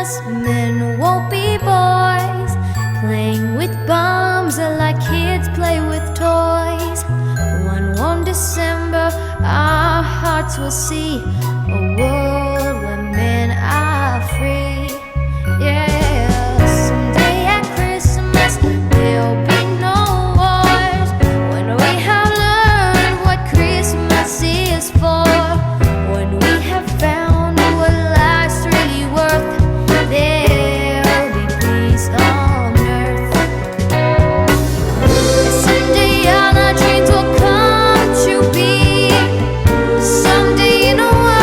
Christmas, men won't be boys, playing with bombs like kids play with toys. One December, our hearts will see a world where men are free. Yeah, someday at Christmas there'll be no wars, when we have learned what Christmas is for. When we have found what life's really worth, there'll be peace on earth. Someday all our dreams will come to be. Someday in a world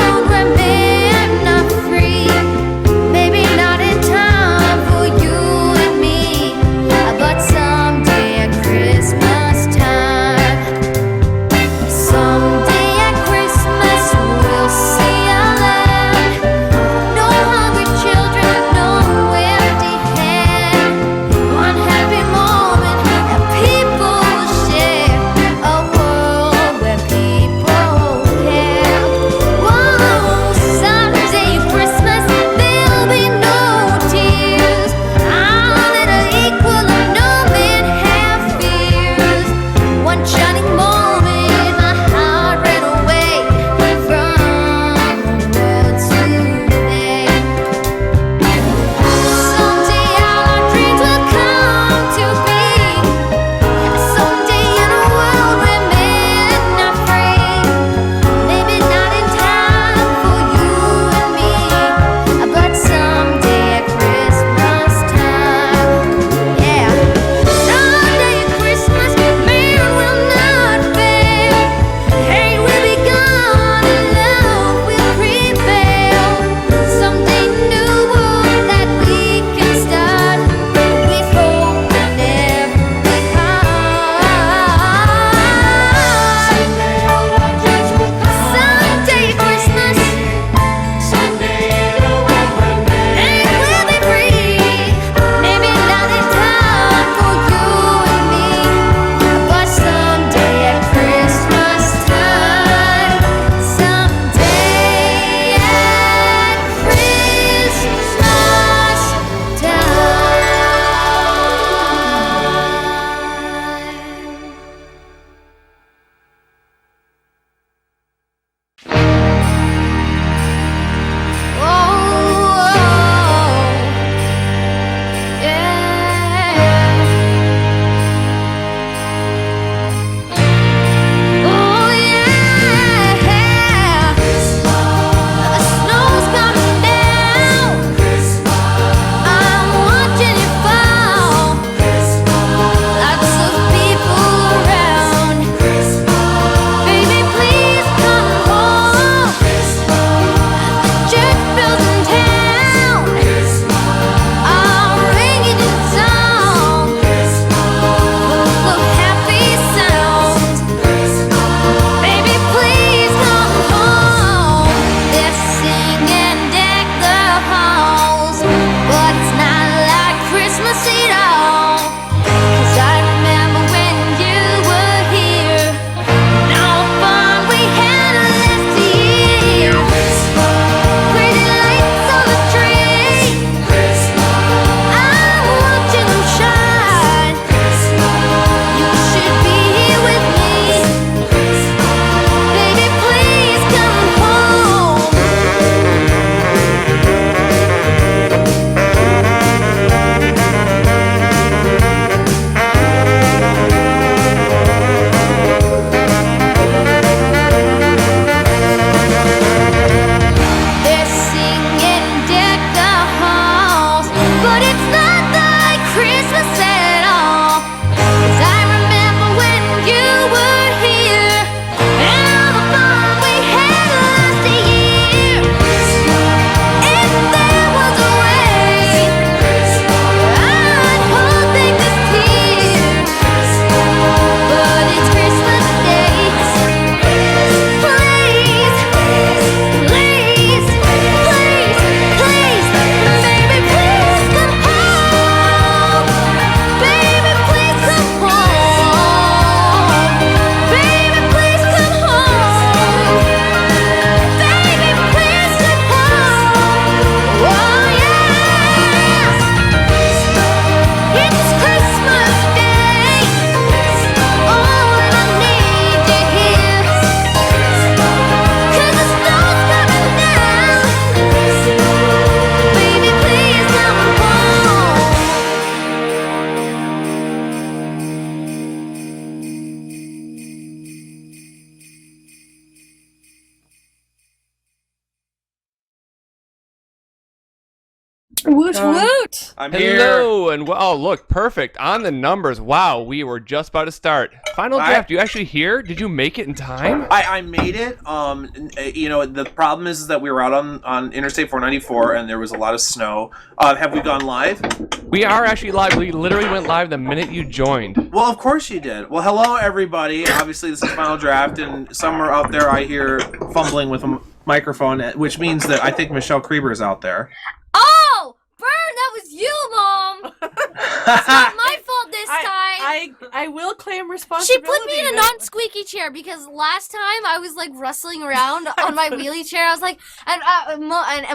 Woot woot! I'm here. Hello, and oh, look, perfect on the numbers. Wow, we were just about to start. Final draft. You actually here? Did you make it in time? I made it. The problem is that we were out on Interstate 494 and there was a lot of snow. Have we gone live? We are actually live. We literally went live the minute you joined. Well, of course you did. Well, hello everybody. Obviously, this is Final Draft, and somewhere out there I hear fumbling with a microphone, which means that I think Michelle Creber is out there. Oh! Burn, that was you, Mom! It's not my fault this time! I will claim responsibility. She put me in a non-squeaky chair because last time I was like rustling around on my wheelie chair. I was like, and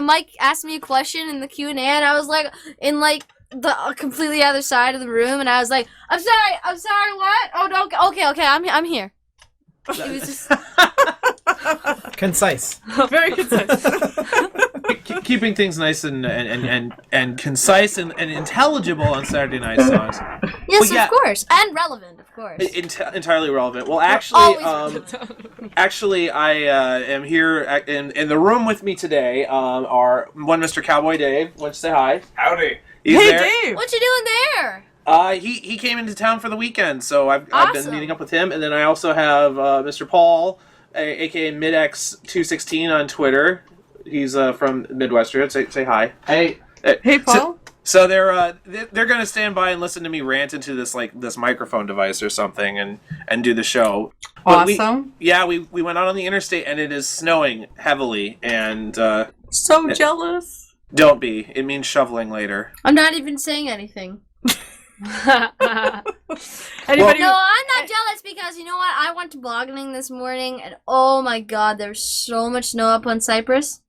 Mike asked me a question in the Q&A, and I was like, in like the completely other side of the room, and I was like, I'm sorry, what? Oh, no, okay, I'm here. It was just concise. Very concise. Keeping things nice and concise and intelligible on Saturday Night Songs. Yes, of course, and relevant, of course. Entirely relevant. Well, actually, I am here in the room with me today. Are one Mr. Cowboy Dave. Want to say hi? Howdy. He's hey, there. Dave. What you doing there? He came into town for the weekend, so I've been meeting up with him, and then I also have Mr. Paul, aka MidX216 on Twitter. He's from Midwestern. Say hi. Hey, Paul. So they're gonna stand by and listen to me rant into this microphone device or something and do the show. Awesome. We went out on the interstate and it is snowing heavily and so jealous. Don't be. It means shoveling later. I'm not even saying anything. Anybody? No, I'm not jealous because you know what? I went tobogganing this morning and oh my god, there's so much snow up on Cyprus.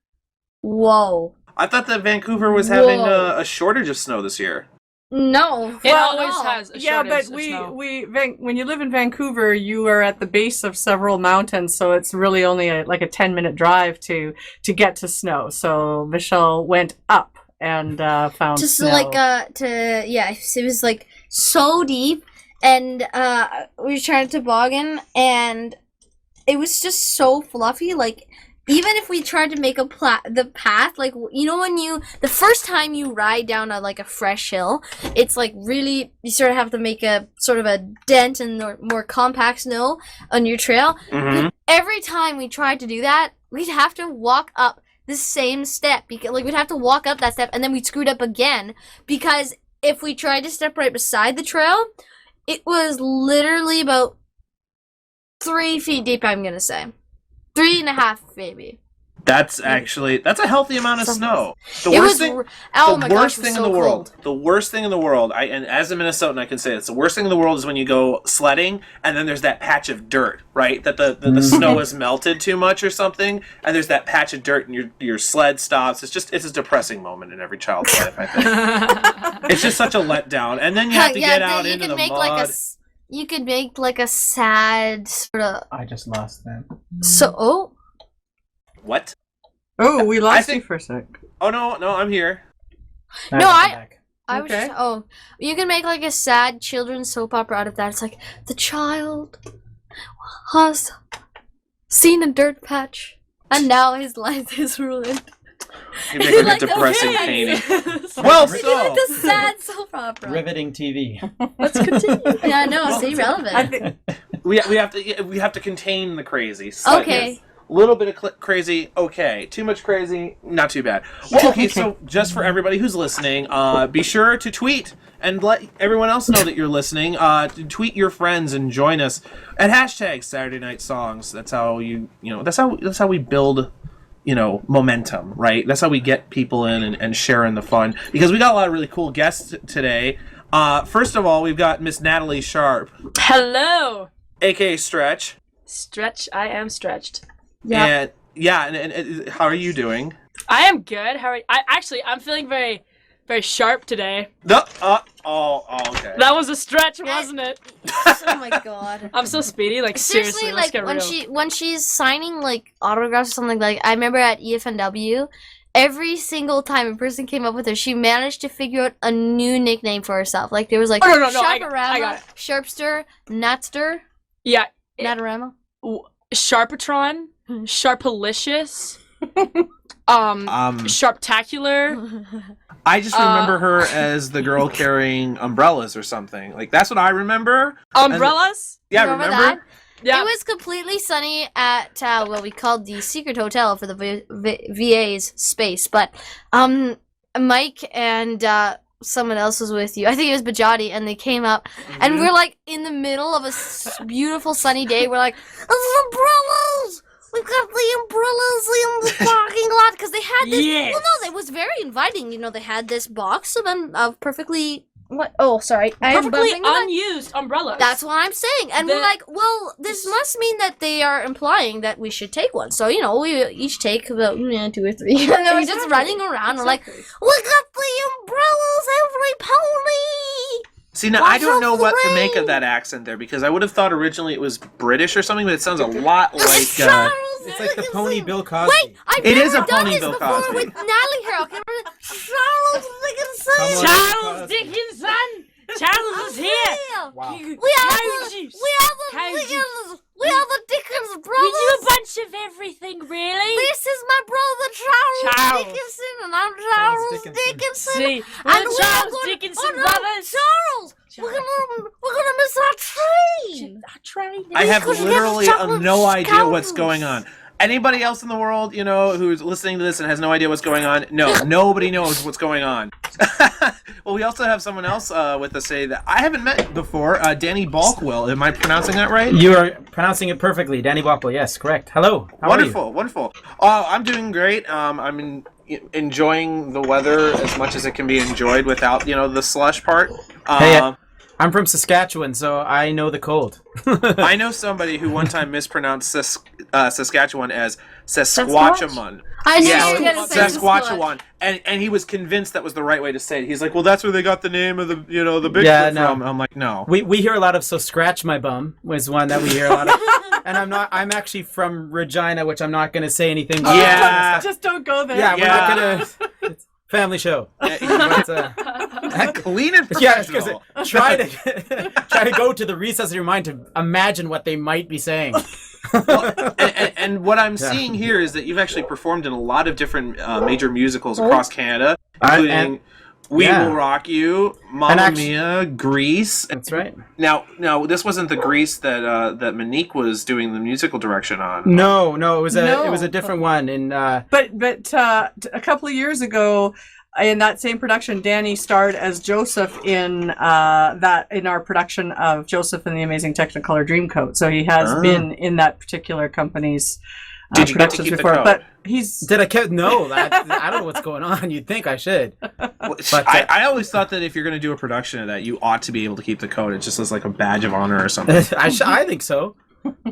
Whoa. I thought that Vancouver was having a shortage of snow this year. No. It always has a Yeah, but snow. when you live in Vancouver, you are at the base of several mountains, so it's really only a 10-minute drive to get to snow. So Michelle went up and found just snow. it was like so deep, and we were trying to toboggan, and it was just so fluffy. Like even if we tried to make the path, like you know when the first time you ride down a fresh hill, it's like really you sort of have to make a sort of a dent in the more compact snow on your trail. Mm-hmm. Every time we tried to do that, we'd have to walk up the same step because we'd have to walk up that step and then we'd screwed up again because if we tried to step right beside the trail, it was literally about 3 feet deep. I'm gonna say 3.5 maybe. That's a healthy amount of snow. The worst thing in the world. The worst thing in the world. And as a Minnesotan, I can say this. The worst thing in the world is when you go sledding and then there's that patch of dirt, right? That the snow has melted too much or something, and there's that patch of dirt and your sled stops. It's a depressing moment in every child's life. I think it's just such a letdown. And then you have to get out into the mud. You could make like a sad sort of. I just lost that. So What? Oh, we lost you for a sec. Oh no, I'm here. No, I was Okay. you can make like a sad children's soap opera out of that. It's like the child has seen a dirt patch and now his life is ruined. You make like a depressing painting. Well, Like the sad soap opera. Riveting TV. Let's continue. Yeah, no, stay relevant. we have to contain the crazy. Slightly. Okay. A little bit of crazy, okay. Too much crazy, not too bad. Well, okay, so just for everybody who's listening, be sure to tweet and let everyone else know that you're listening. Tweet your friends and join us at hashtag Saturday Night Songs. That's how that's how we build, momentum, right? That's how we get people in and share in the fun. Because we got a lot of really cool guests today. First of all, we've got Miss Natalie Sharp. Hello. AKA Stretch. Stretch. I am stretched. Yeah. And how are you doing? I am good. How are you? I'm feeling very, very sharp today. Okay. That was a stretch, wasn't it? Oh my god. I'm so speedy. Like seriously, let's get real. when she's signing like autographs or something, like I remember at EFNW, every single time a person came up with her, she managed to figure out a new nickname for herself. Like there was like no, I Sharparama, got it. Sharpster, Natster, Yeah. Natarama. Sharpatron, Sharpalicious, Sharptacular. I just remember her as the girl carrying umbrellas or something. Like, that's what I remember. Umbrellas? Yeah, Remember remember? Yeah. It was completely sunny at what we called the secret hotel for the VA's space, but Mike and someone else was with you. I think it was Bajati, and they came up, and we're like in the middle of a beautiful sunny day. We're like, umbrellas! We've got the umbrellas in the parking lot because they had this. Yes. Well, no, it was very inviting. You know, they had this box of perfectly. What? Oh, sorry. I'm Perfectly bumping the mic. unused umbrellas. That's what I'm saying. And we're The- like, well, this must mean that they are implying that we should take one. So, you know, we each take about 2 or 3. And then we're just Exactly. running around. We're like, we got the umbrellas, every pony. See, now, I don't know what to make of that accent there, because I would have thought originally it was British or something, but it sounds a lot like... It's like the pony Bill Cosby. Wait, I've It never is a done pony this Bill before Cosby. with Natalie here. Okay, remember Charles Dickinson. Come on. Charles Dickinson! Charles is here! Wow. We are Cow the, juice. we are the Cow Dickens. We are the Dickens We do a brothers. bunch of everything, really. This is my brother Charles Charles. Dickinson, and I'm Charles Dickinson. Dickinson. See, And we're we Charles are going, Dickinson oh, no, brothers. Charles, we're gonna miss our train. I tried. I have Because we literally have chocolate no idea what's scoundrels. going on. Anybody else in the world, you know, who's listening to this and has no idea what's going on? No, nobody knows what's going on. Well, we also have someone else with us today that I haven't met before, Danny Balkwill. Am I pronouncing that right? You are pronouncing it perfectly, Danny Balkwill. Yes, correct. Hello. How Wonderful, wonderful. I'm doing great. I'm enjoying the weather as much as it can be enjoyed without, you know, the slush part. Hey, I'm from Saskatchewan, so I know the cold. I know somebody who one time mispronounced Saskatchewan as Saskatchewan. I knew Yeah, you were gonna say Saskatchewan, and he was convinced that was the right way to say it. He's like, "Well, that's where they got the name of the the Bigfoot Yeah, no. from." I'm like, "No." We hear a lot of "so scratch my bum" was one that we hear a lot of, and I'm actually from Regina, which I'm not gonna say anything. Yeah. Just don't go there. Yeah, we're Yeah. not gonna. It's family show. Yeah, But, clean and yeah, professional. because try to go to the recess of your mind to imagine what they might be saying. And what I'm seeing here is that you've actually performed in a lot of different major musicals across Canada, including and- We yeah. Will Rock You, Mamma And actually- Mia, Grease. That's right. Now, this wasn't the Grease that Monique was doing the musical direction on. No, it was No. a different one. And But a couple of years ago, in that same production, Danny starred as Joseph in our production of Joseph and the Amazing Technicolor Dreamcoat. So he has been in that particular company's Did you get to productions keep the before. coat? But he's did I no? I don't know what's going on. You'd think I should. I always thought that if you're going to do a production of that, you ought to be able to keep the coat. It just as like a badge of honor or something. I think so.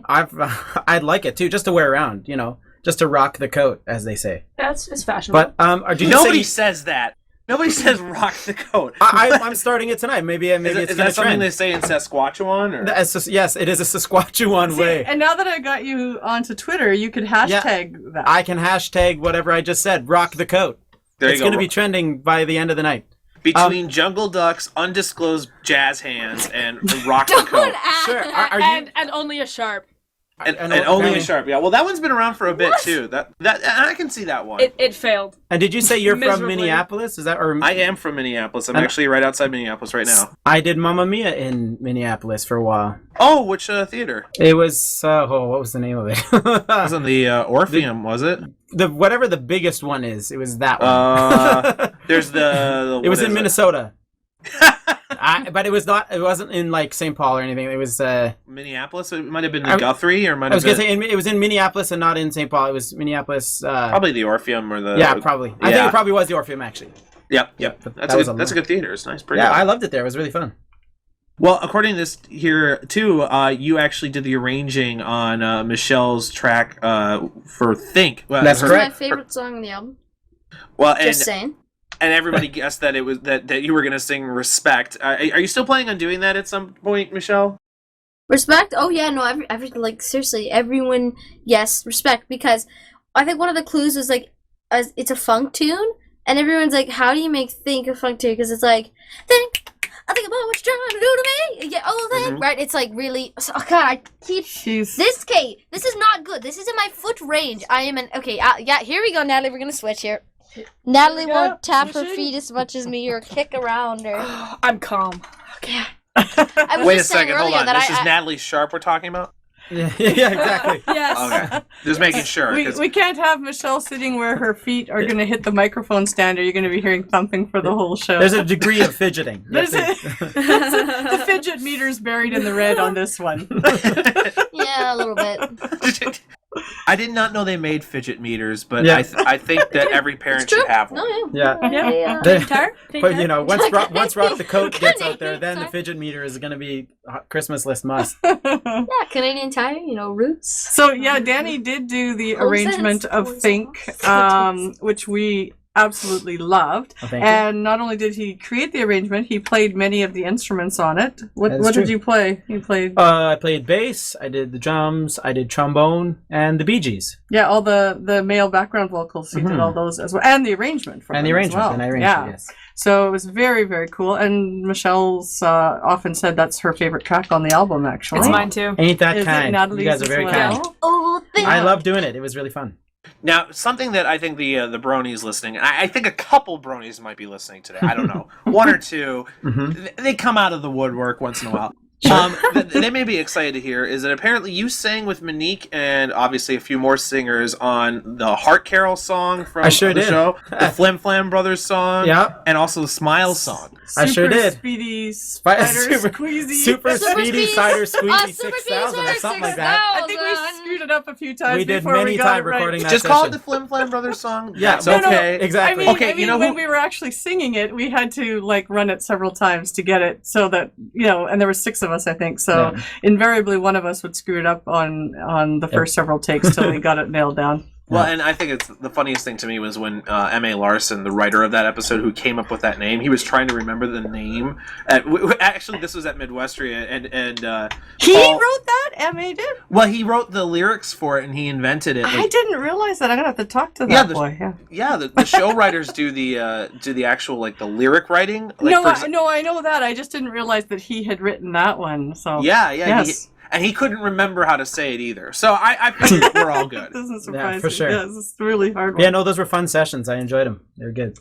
I'd like it too, just to wear around. You know, just to rock the coat, as they say. It's fashionable. But did you Nobody say, says that. Nobody says rock the coat. I'm starting it tonight. Maybe Is it's that gonna something trend. they say in Saskatchewan? Or? Yes, it is a Saskatchewan way. and now that I got you onto Twitter, you could hashtag that. I can hashtag whatever I just said. Rock the coat. There It's you going go. to be trending by the end of the night. Between Jungle Ducks, undisclosed jazz hands, and rock the coat. Sure. Are you? and only a sharp. And And only a okay. sharp. Yeah, well, that one's been around for a bit too. That I can see that one. It failed. And did you say you're from Miserably. Minneapolis? Is that or I am from Minneapolis. I'm And- actually right outside Minneapolis right now. I did Mamma Mia in Minneapolis for a while. Oh, which theater? It was what was the name of it? It wasn't the Orpheum, was it? the whatever the biggest one is. It was that one. There's the it was what in is Minnesota. But it was not. It wasn't in like St. Paul or anything. It was. Minneapolis. It might have been I- in Guthrie, or might I was have gonna been say it was in Minneapolis and not in St. Paul. It was Minneapolis. probably the Orpheum or the. Yeah, probably. I think it probably was the Orpheum actually. Yep. That was That's a good theater. It's nice. Pretty Yeah, good. I loved it there. It was really fun. Well, according to this here too, you actually did the arranging on Michelle's track for "Think." Well, That's It's correct. my favorite song on the album. Well, Just saying. and everybody guessed that it was that you were going to sing "Respect." Are you still planning on doing that at some point, Michelle? Respect? Oh yeah, no, every like seriously, everyone, yes, respect, because I think one of the clues was like, it's a funk tune, and everyone's like, how do you make think a funk tune? Because it's like, I think about what you're trying to do to me. Yeah, all of that, right? It's like really. Oh God, I keep this. Kate, this is not good. This is in my foot range. I am an okay. Yeah, here we go, Natalie. We're gonna switch here. Natalie Yeah, won't tap her pushing. feet as much as me or kick around her. I'm calm. Okay. I was Wait a just saying second, hold earlier on. that This is Natalie Sharp we're talking about? Yeah, exactly. Yes. Okay. Just making sure. 'cause- We can't have Michelle sitting where her feet are going to hit the microphone stand, or you're going to be hearing thumping for the whole show. There's a degree of fidgeting. There's the fidget meter's buried in the red on this one. Yeah, a little bit. I did not know they made fidget meters, but Yeah. I think that every parent should have one. No, yeah. Yeah. They, Guitar? But you know, once Rock the Coat gets Canadian out there, then the Tire. fidget meter is going to be a Christmas list must. yeah, Canadian Tire, roots. So yeah, Danny did do the Full arrangement sense, of full Think, sense. which we absolutely loved. Oh, thank you. And not only did he create the arrangement, he played many of the instruments on it. What That is did true. you play? You played I played bass, I did the drums, I did trombone, and the Bee Gees. all the male background vocals. He did Mhm. all those as well, and the arrangement for And the them as arrangement. well. And I arranged yeah. it, yes. So it was very, very cool. And Michelle's often said that's her favorite track on the album. Actually, It's mine too. Ain't that Is it kind. Natalie's You guys are as very well? kind. Oh, thank I love doing it. It was really fun. Now, something that I think the bronies listening, and I think a couple bronies might be listening today. I don't know, one or two. Mhm. They come out of the woodwork once in a while. They may be excited to hear is that apparently you sang with Monique and obviously a few more singers on the Heart Carol song from I sure the did. show, the Flim Flam Brothers song, Yep. and also the Smile song. I sure Super did. Speedy Spider Squeezy. Super Speedy Cider Super Squeezy Speedy 6000 or Cider something like that. I think we screwed it up a few times We did before many we got times it right. recording that Just call it session. the Flim Flam Brothers song. Yeah, That's no, no, okay. Exactly. I mean, Okay, you know when who- we were actually singing it, we had to run it several times to get it so that and there were 6 of us, I think. So Yeah. invariably, one of us would screw it up on the first several takes till we got it nailed down. Well, and I think it's the funniest thing to me was when M.A. Larson, the writer of that episode, who came up with that name, he was trying to remember the name. Actually, this was at Midwestria, and He Paul- wrote that. M.A. did. Well, he wrote the lyrics for it, and he invented it. I didn't realize that. I'm gonna have to talk to that Yeah, boy. Yeah. Yeah, the show writers do the actual the lyric writing. Like, No, for I know that. I just didn't realize that he had written that one. So yeah. Yes. And he couldn't remember how to say it either. So I figured we're all good. It doesn't surprise for me. sure. Yes, it's a really hard one. Yeah, no, those were fun sessions. I enjoyed them. They were good.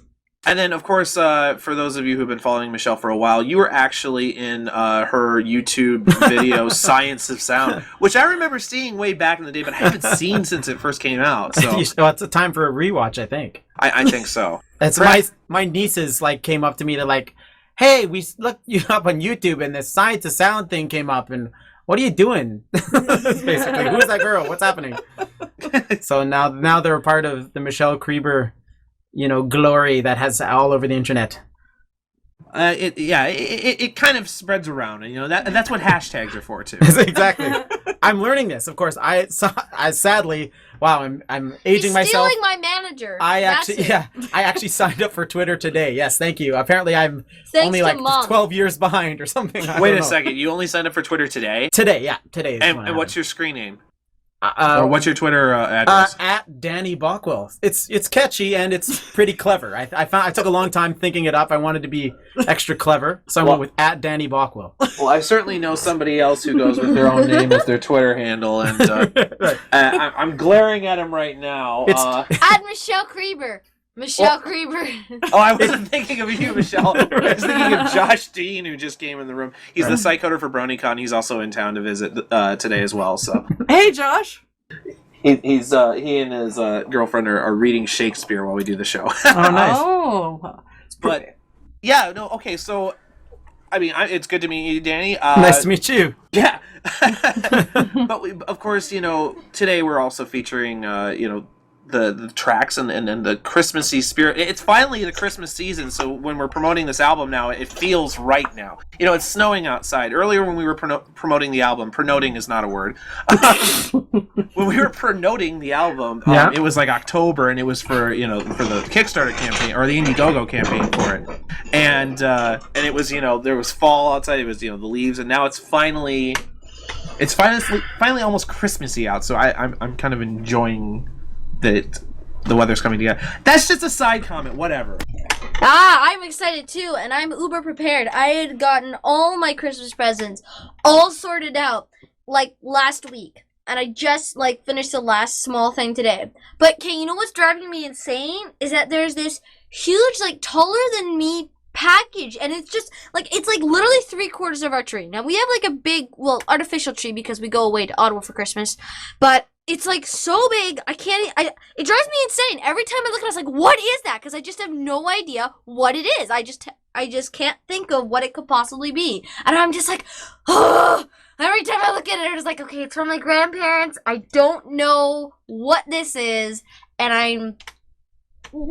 And then, of course, for those of you who've been following Michelle for a while, you were actually in her YouTube video, Science of Sound, which I remember seeing way back in the day, but I haven't seen since it first came out. So Well, it's a time for a rewatch, I think. I think so. It's my nieces came up to me. They're like, "Hey, we looked you up on YouTube, and this Science of Sound thing came up, and what are you doing?" Basically, who's that girl? What's happening? So now they're a part of the Michelle Creber, glory that has all over the internet. It kind of spreads around, and that's what hashtags are for too. Exactly. I'm learning this, of course. I sadly, wow, I'm aging He's myself. stealing my manager. I That's actually, it. I actually signed up for Twitter today. Yes, thank you. Apparently, I'm Thanks only to like Mom. 12 years behind or something. I Wait don't a know. second, you only signed up for Twitter today? Today is And when I what's have your screen name? it. Or what's your Twitter address? At Danny Balkwill. It's catchy and it's pretty clever. I took a long time thinking it up. I wanted to be extra clever, so I went with at Danny Balkwill. Well, I certainly know somebody else who goes with their own name as their Twitter handle, and Right. I'm glaring at him right now. It's- Add Michelle Creber. Michelle Creber. Oh, I wasn't thinking of you, Michelle. I was thinking of Josh Dean, who just came in the room. He's the site coder for BronyCon. He's also in town to visit today as well. So Hey, Josh. he and his girlfriend are reading Shakespeare while we do the show. Oh, nice. Oh. But yeah, no, okay. So I mean, it's good to meet you, Danny. Nice to meet you. Yeah. But of course, today we're also featuring, the tracks and the Christmassy spirit. It's finally the Christmas season, so when we're promoting this album now, it feels right now. It's snowing outside. Earlier when we were promoting the album, pronoting is not a word. When we were promoting the album, it was like October, and it was for the Kickstarter campaign or the Indiegogo campaign for it, and it was there was fall outside. It was the leaves, and now it's finally almost Christmassy out. So I'm kind of enjoying that the weather's coming together. That's just a side comment. Whatever. I'm excited too, and I'm uber prepared. I had gotten all my Christmas presents all sorted out like last week. and I just like finished the last small thing today. But okay, you know what's driving me insane is that there's this huge, like taller than me package, and it's just like it's like literally 3/4 of our tree. Now we have like a big, well, artificial tree because we go away to Ottawa for Christmas, but it's like so big. It drives me insane every time I look at it. I was like, what is that? Because I just have no idea what it is. I just can't think of what it could possibly be, and I'm just like, oh. Every time I look at it, it's like, okay, it's from my grandparents. I don't know what this is, and I'm.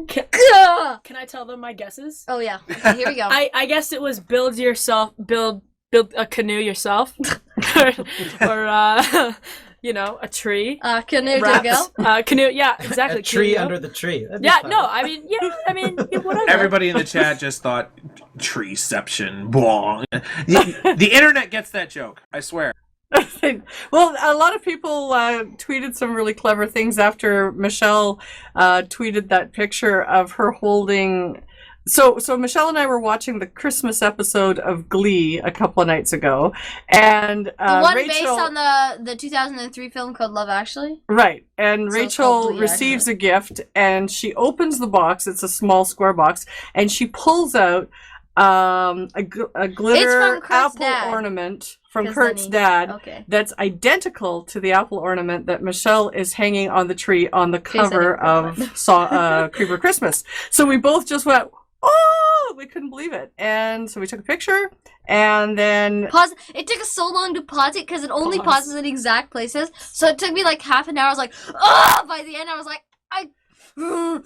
Can I tell them my guesses? Oh yeah. Okay, here we go. I guess it was build a canoe yourself, or you know, a tree. Canoe Wraps. go. Canoe. Yeah, exactly. A tree canoe. under the tree. That'd be Yeah. fun. No. I mean, whatever. Everybody in the chat just thought treeception. Bong. The internet gets that joke. I swear. Well, a lot of people tweeted some really clever things after Michelle tweeted that picture of her holding. So Michelle and I were watching the Christmas episode of Glee a couple of nights ago, and The one Rachel, based on the 2003 film called Love Actually. right, and So it's called Rachel Glee, receives a gift, and she opens the box. It's a small square box, and she pulls out a glitter Kurt's apple dad. ornament from 'Cause Kurt's then dad. Okay. That's identical to the apple ornament that Michelle is hanging on the tree on the cover of Creber Christmas. So we both just went, oh, we couldn't believe it. And so we took a picture, and then Pause. It took us so long to pause it because it only Pause. pauses in exact places. So it took me like half an hour. I was like, oh! By the end, I was like, so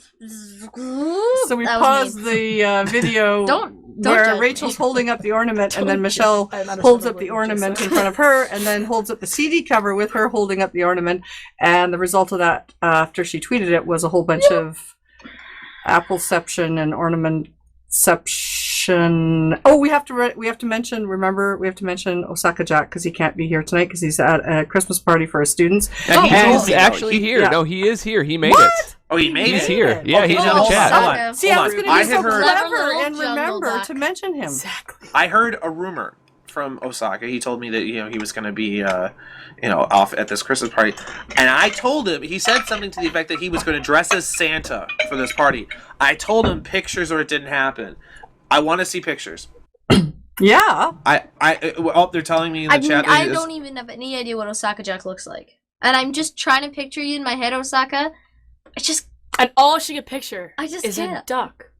we That was paused me. the video Don't where judge Rachel's me. holding up the ornament, and then Don't Michelle judge. I understand holds what up the you just ornament said. in front of her, and then holds up the CD cover with her holding up the ornament. And the result of that, after she tweeted it, was a whole bunch of appleception and ornamentception. Oh, we have to mention Osaka Jack because he can't be here tonight because he's at a Christmas party for his students. And he told He's me, though, actually he- here. yeah. No, he is here. He made What? it. Oh, he made He's it. here. Yeah, he's in the hold chat. On, hold Osaka. on. See, I was going to I be had so heard. Clever clever little and remember junglebuck. to mention him. Exactly. I heard a rumor from Osaka. He told me that he was going to be off at this Christmas party, and I told him. He said something to the effect that he was going to dress as Santa for this party. I told him pictures or it didn't happen. I want to see pictures. Yeah. They're telling me in the chat. I don't even have any idea what Osaka Jack looks like, and I'm just trying to picture you in my head, Osaka. It's just And all she could picture I just is a can't. duck.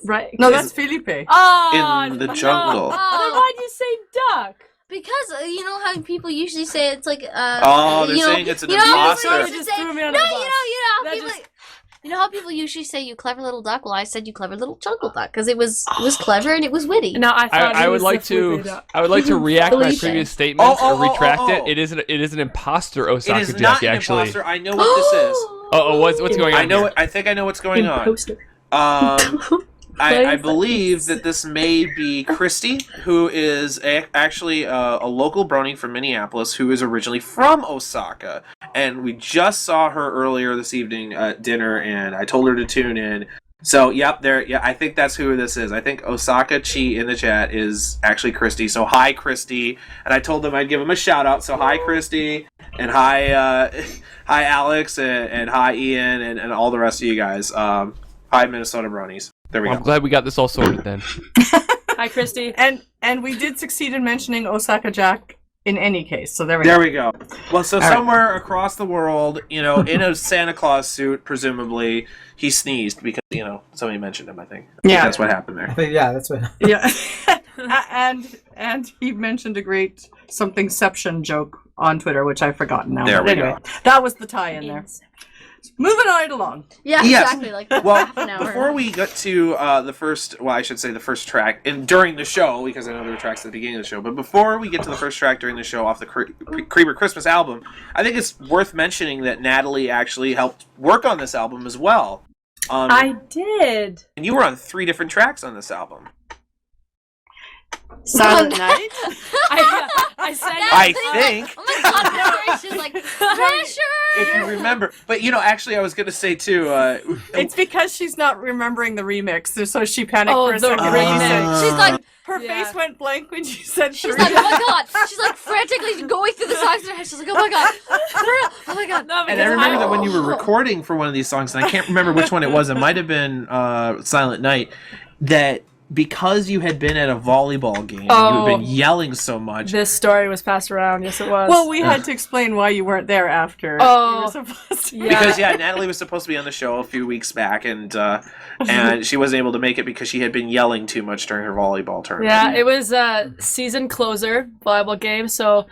Right? No, that's Felipe. Oh, In the no. jungle. Then why'd you say duck? Because you know how people usually say it's like Oh, they're you know, saying it's an you know how imposter. people You usually just say, threw me under no, the you bus. know how That people. just- You know how people usually say "you clever little duck"? Well, I said "you clever little jungle duck" because it was clever and it was witty. No, I thought I it would was like the Felipe to. duck. I would like to react to my Felipe. previous statement Oh, or retract oh. it. It is an imposter It Osaka is Jack not an actually. imposter. I know what this is. Oh, what's going on? I know. here? I think I know what's going on. Imposter. I believe that this may be Christy, who is actually a local brony from Minneapolis, who is originally from Osaka, and we just saw her earlier this evening at dinner, and I told her to tune in. So, I think that's who this is. I think Osaka Chi in the chat is actually Christy. So, hi, Christy, and I told them I'd give him a shout out. So, hi, Christy, and hi, Alex, and hi, Ian, and all the rest of you guys. Hi, Minnesota bronies. There we Well, go. I'm glad we got this all sorted then. Hi, Christy. And we did succeed in mentioning Osaka Jack in any case. So there we There go. we go. Well, so right. somewhere across the world, in a Santa Claus suit, presumably, he sneezed because, somebody mentioned him, I think. Yeah. That's what happened there. But yeah, that's what. Yeah. and he mentioned a great somethingception joke on Twitter, which I've forgotten now. There But we anyway, go. that was the tie-in there. Moving right along. Yeah, Yes. exactly. Like Well, half an hour. before we get to the first track, and during the show, because I know there were tracks at the beginning of the show, but before we get to the first track during the show off the Creber Christmas album, I think it's worth mentioning that Natalie actually helped work on this album as well. I did. And you were on 3 different tracks on this album. Silent Night. I said I think. Oh my concentration, like pressure. If you remember, but actually, I was gonna say too. It's because she's not remembering the remix, so she panicked Oh, for a the second. when you said- remix. She's like, Her Yeah. face went blank when she said she's three. like, oh my god. She's like frantically going through the songs in her head. She's like, oh my god, oh my god. No, And I because remember that when you were recording for one of these songs, and I can't remember which one it was. It might have been Silent Night. That because you had been at a volleyball game, you had been yelling so much. This story was passed around. Yes, it was. Well, we had to explain why you weren't there after. Oh. You were supposed to. Yeah. Because Natalie was supposed to be on the show a few weeks back, and she wasn't able to make it because she had been yelling too much during her volleyball tournament. Yeah, it was a season closer volleyball game, so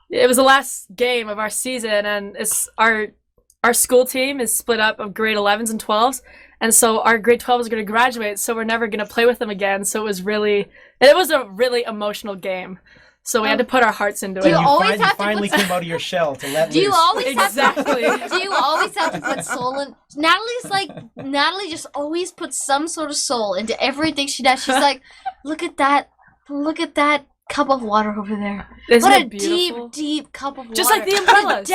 it was the last game of our season, and it's our school team is split up of grade 11s and 12s, and so our grade 12 is going to graduate, so we're never going to play with them again. So it was a really emotional game. So we had to put our hearts into Do it. you always have to finally put- came out of your shell to let Do you loose. always Exactly. have to? Do you always have to put soul in? Natalie just always puts some sort of soul into everything she does. She's like, look at that cup of water over there. Isn't What it a beautiful? deep cup of water. Just like the umbrellas.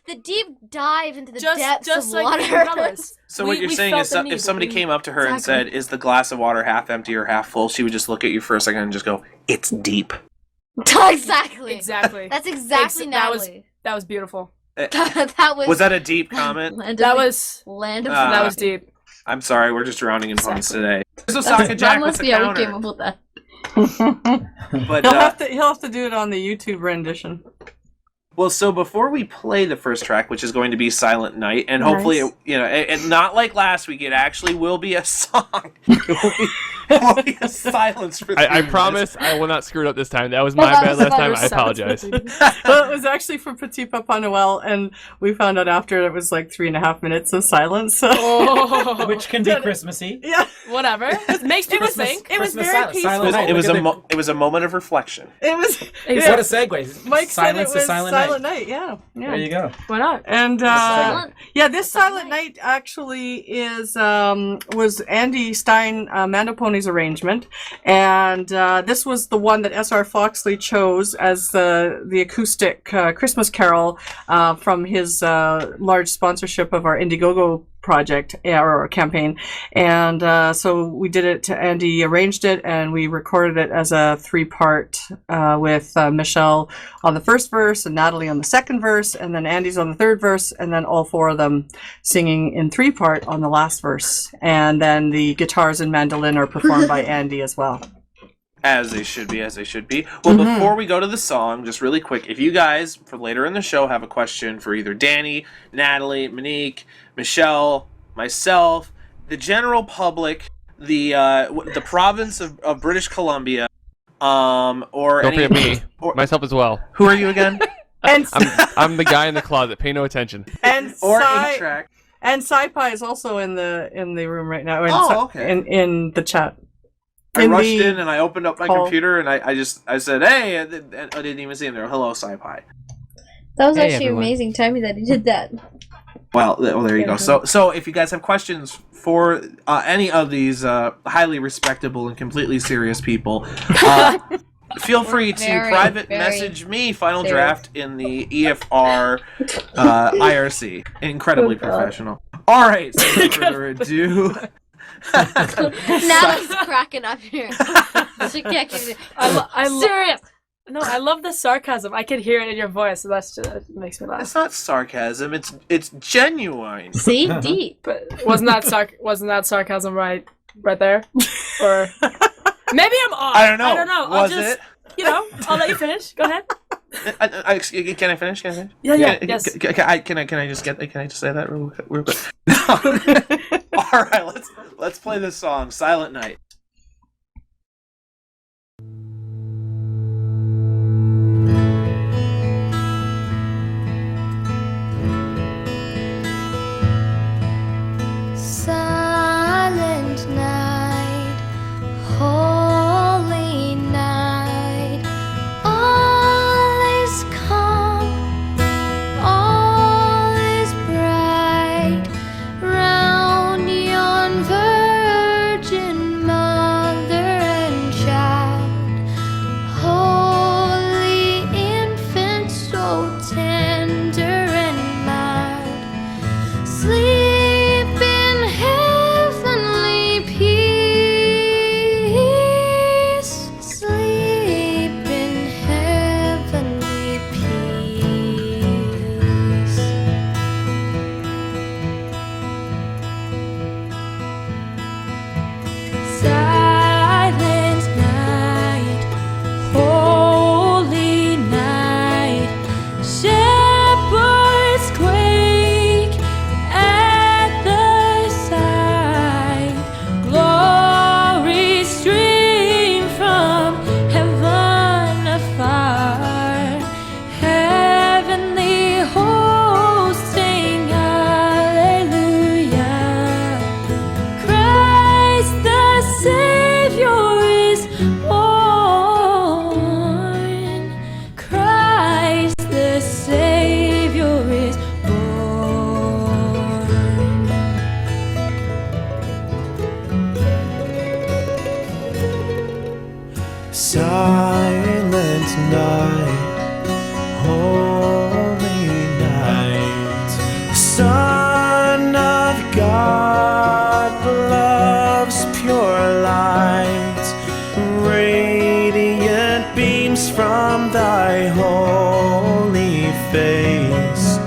The deep dive into the depths just of like water. the umbrellas. So what you're saying is, if somebody came up to her and said, "Is the glass of water half empty or half full?" she would just look at you for a second and just go, "It's deep." Exactly. Exactly. That's exactly Natalie. That was beautiful. That was. Was that a deep comment? Land of That the- was land of. that was deep. I'm sorry, we're just drowning in puns today. There's That's- Osaka Jack that with must the be how we counter. came up with that. But He'll have to do it on the YouTube rendition. well, so before we play the first track, which is going to be Silent Night, and hopefully, and not like last week, it actually will be a song. It will be a silence for 3 I minutes. promise I will not screw it up this time. That was my bad last time. I apologize. Well, it was actually for Petit Papa Noel, and we found out after it was like 3.5 minutes of silence. So. Oh, Which can be Christmassy. Yeah, whatever. It makes people Christmas- think. it was Christmas very silent peaceful. night. It was Look a at it was a moment of reflection. It was. What Yeah. a segue. Mike said it Silence was to Silent Night. Night. Yeah, yeah. There you go. Why not? And Silent- yeah, this Silent Night actually is was Andy Stein Mandoponi's arrangement, and this was the one that S.R. Foxley chose as the acoustic Christmas carol from his large sponsorship of our Indiegogo project or campaign, and so we did it. Andy arranged it, and we recorded it as a 3-part with Michelle on the first verse and Natalie on the second verse, and then Andy's on the third verse, and then all 4 of them singing in 3-part on the last verse, and then the guitars and mandolin are performed by Andy as well. As they should be, as they should be. Well, before we go to the song, just really quick, if you guys, for later in the show, have a question for either Danny, Natalie, Monique, Michelle, myself, the general public, the province of British Columbia, or Don't any... forget me, or- myself as well. Who are you again? And I'm the guy in the closet. Pay no attention. and Or Sci- 8-track. and Sci-Fi is also in the room right now. Oh, okay. In the chat. I rushed the in and I opened up my call. computer and I said, "Hey," and I didn't even see him there. Hello, Sci-Fi. That was Hey, actually everyone. amazing timing that he did that. Well, there you go. So if you guys have questions for any of these highly respectable and completely serious people, feel free to Very, private very message me Final serious. Draft in the EFR IRC. Incredibly professional. All right, so without further ado. Natalie's cracking up here. She can't get it. Serious. No, I love the sarcasm. I can hear it in your voice, so that makes me laugh. It's not sarcasm. It's genuine. See, deep. But wasn't that sarcasm right there? Or maybe I'm off. I don't know. I'll Was just, it? I'll let you finish. Go ahead. Can I finish? Can I finish? Yeah, Can- yes. Can I just say that real quick? All right, let's play this song, Silent Night. Silent night, holy night, all is calm, all is bright, round yon virgin mountain. Silent night, holy night, Son of God, love's pure light, radiant beams from thy holy face,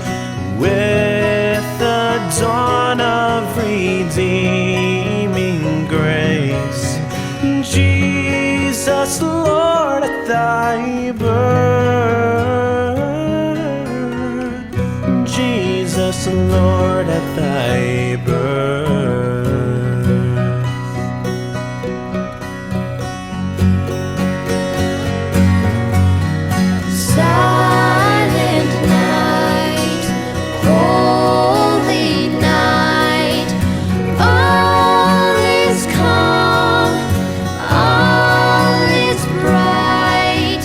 with the dawn of redeeming grace. Jesus, Lord, at thy birth. Jesus, Lord, at thy birth. Silent night, holy night, all is calm, all is bright,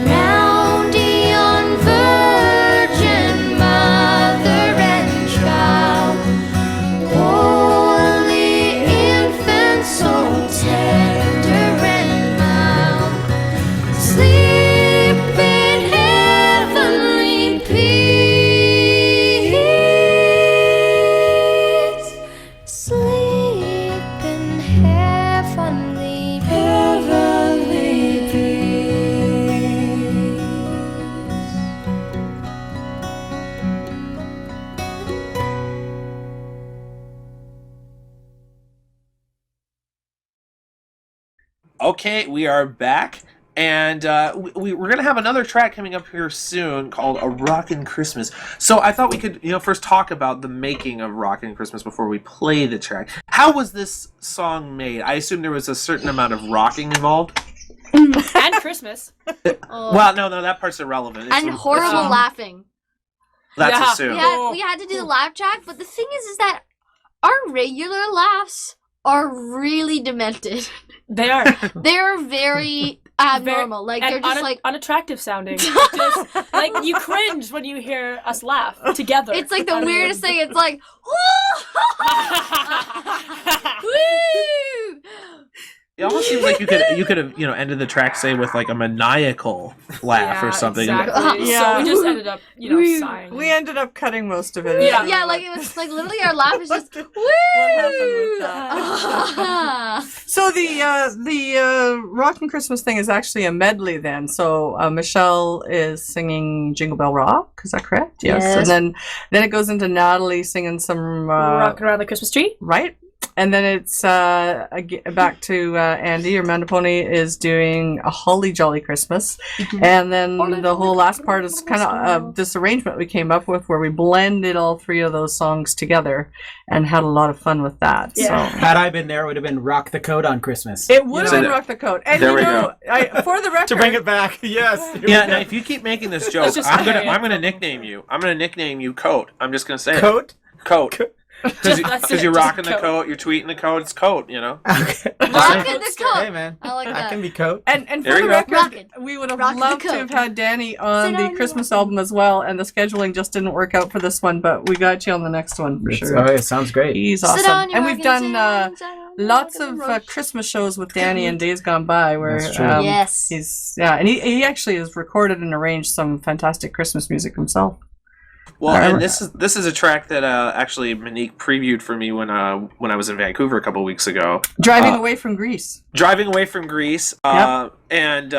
round yon Virgin Mother and Child, holy infant, so tender and mild, sleep in heavenly peace, sleep in heavenly peace. Okay, we are back, and we're gonna have another track coming up here soon called "A Rockin' Christmas." So I thought we could, first talk about the making of "Rockin' Christmas" before we play the track. How was this song made? I assume there was a certain amount of rocking involved. And Christmas. Well, no, that part's irrelevant. It's And horrible laughing. That's Yeah. assumed. We had to do the laugh track, but the thing is that our regular laughs are really demented. They are. They're very abnormal. Like And they're just like unattractive sounding. Just, like you cringe when you hear us laugh together. it's like the Out of weirdest the- thing. It's like woo! It almost seems like you could have ended the track, say, with like a maniacal laugh or something. Exactly. Yeah. So we just ended up, sighing. We ended up cutting most of it. Yeah. Yeah, like it was like literally our laugh is just woo! What happened with that? So the Rockin' Christmas thing is actually a medley then. So Michelle is singing Jingle Bell Rock, is that correct? Yes. Yes. And then it goes into Natalie singing some Rocking around the Christmas tree. right. And then it's back to Andy, or Mandapony is doing a Holly Jolly Christmas. And then the whole last part is kind of this arrangement we came up with where we blended all three of those songs together and had a lot of fun with that. Yeah. So Had I been there, it would have been Rock the Coat on Christmas. it would have So been there- Rock the Coat. And there we for the record, To bring it back, yes. Yeah, now if you keep making this joke, just I'm carry it. gonna nickname you. I'm gonna nickname you Coat. I'm just gonna say Coat? it. Coat. Because That's it, you're just rocking the Coat. coat, you're tweeting the coat. It's Coat, Okay. Rockin' the coat. Hey, man. I like I that. can be Coat. And for There the you go. record, Rock it. we would have Rock the loved to coat. have had Danny on Sit the down, Christmas rock it. album as well, and the scheduling just didn't work out for this one, but we got you on the next one for sure. Okay, sounds great. He's Sit awesome. down, you And we've rockin' done sit down, lots rockin' of rock. Christmas shows with Danny in days gone by where That's true. Yes. and he actually has recorded and arranged some fantastic Christmas music himself. Well, and this is a track that actually Monique previewed for me when I was in Vancouver a couple weeks ago. Driving Away from Greece. Driving away from Greece, Yep. and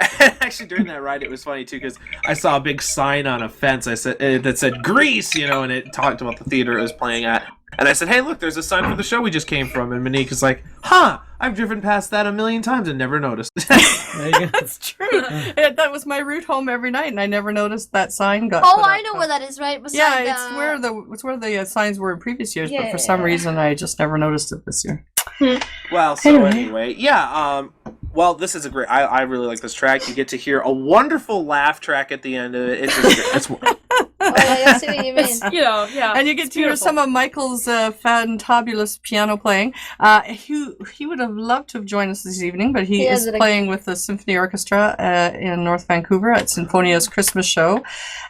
actually during that ride it was funny too because I saw a big sign on a fence that said Greece, and it talked about the theater it was playing at. And I said, hey, look, there's a sign for the show we just came from. And Monique is like, I've driven past that a million times and never noticed. There you go. That's true. That was my route home every night, and I never noticed that sign got Oh, put I up. know where that is, right? Beside, Yeah, it's where the signs were in previous years, but for some Yeah. reason I just never noticed it this year. Well, so anyway, yeah. Well, this is a great. I really like this track. You get to hear a wonderful laugh track at the end of it. It's just, Oh, I see what you mean. Yeah. And you get to hear some of Michael's fantabulous piano playing. He would have loved to have joined us this evening, but he is playing with the Symphony Orchestra in North Vancouver at Sinfonia's Christmas show.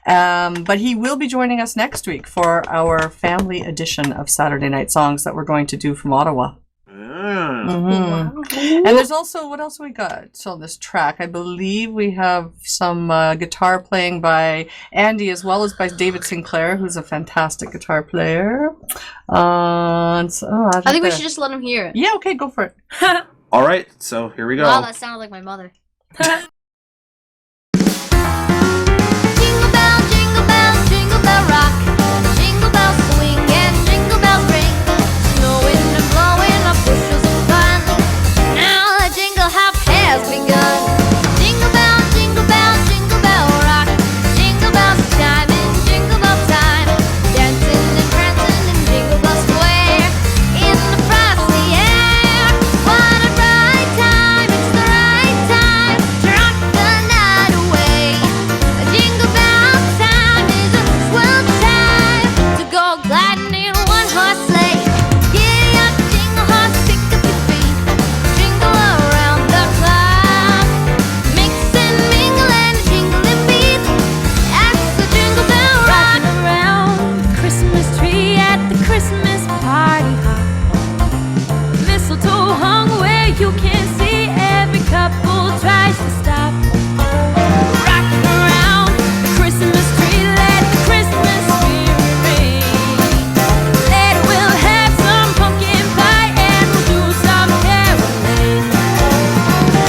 But he will be joining us next week for our family edition of Saturday Night Songs that we're going to do from Ottawa. And there's also, what else we got on this track? I believe we have some guitar playing by Andy as well as by David Sinclair, who's a fantastic guitar player. I I think we should just let him hear it. Yeah, okay, go for it. All right, so here we go. Wow, that sounded like my mother. Jingle bell rock. Jingle bells swing and jingle bells ring. Snowing and blowing up bushels of fun. Now the jingle hop has begun. Jingle bell rock. Jingle bells chiming, jingle bell time. Dancing and prancing in Jingle Bell Square. In the frosty air. What a bright time, it's the right time to rock the night away. Jingle bell time is a swell time to go gliding in one horse sleigh. Giddy up, jingle horse, pick up your feet. Jingle around the clock. Mix and mingle and jingling beat. That's the Jingle Bell rock. Rocking around the Christmas tree at the Christmas party hop. Mistletoe hung where you can see, every couple tries to stop. Rocking around the Christmas tree, let the Christmas spirit ring. Later we'll have some pumpkin pie and we'll do some caroling.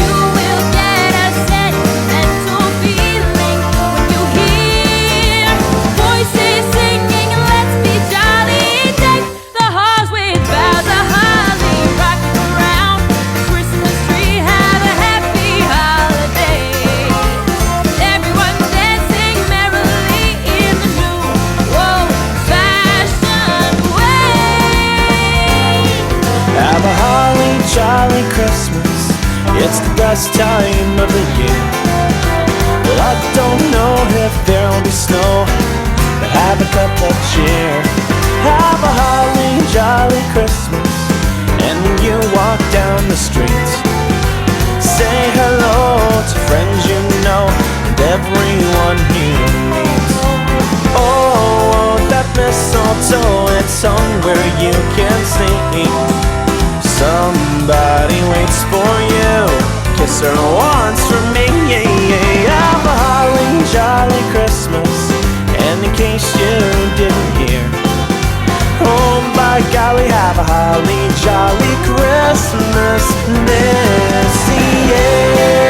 You will get a sentimental feeling when you hear voices singing, let's be jolly. Deck the halls with boughs of holly. Rocking around the Christmas tree, have a happy holiday. Everyone dancing merrily in the new old-fashioned way. Have a holly jolly Christmas. It's the best time of the year. Well, I don't know if there'll be snow, but have a cup of cheer. Have a holly jolly Christmas. And when you walk down the street, say hello to friends you know and everyone you meet. Oh, that mistletoe, it's somewhere you can see. Somebody waits for you. Kiss her once for me. Have a holly jolly Christmas. And in case you didn't hear, oh by golly, have a holly jolly Christmas this year.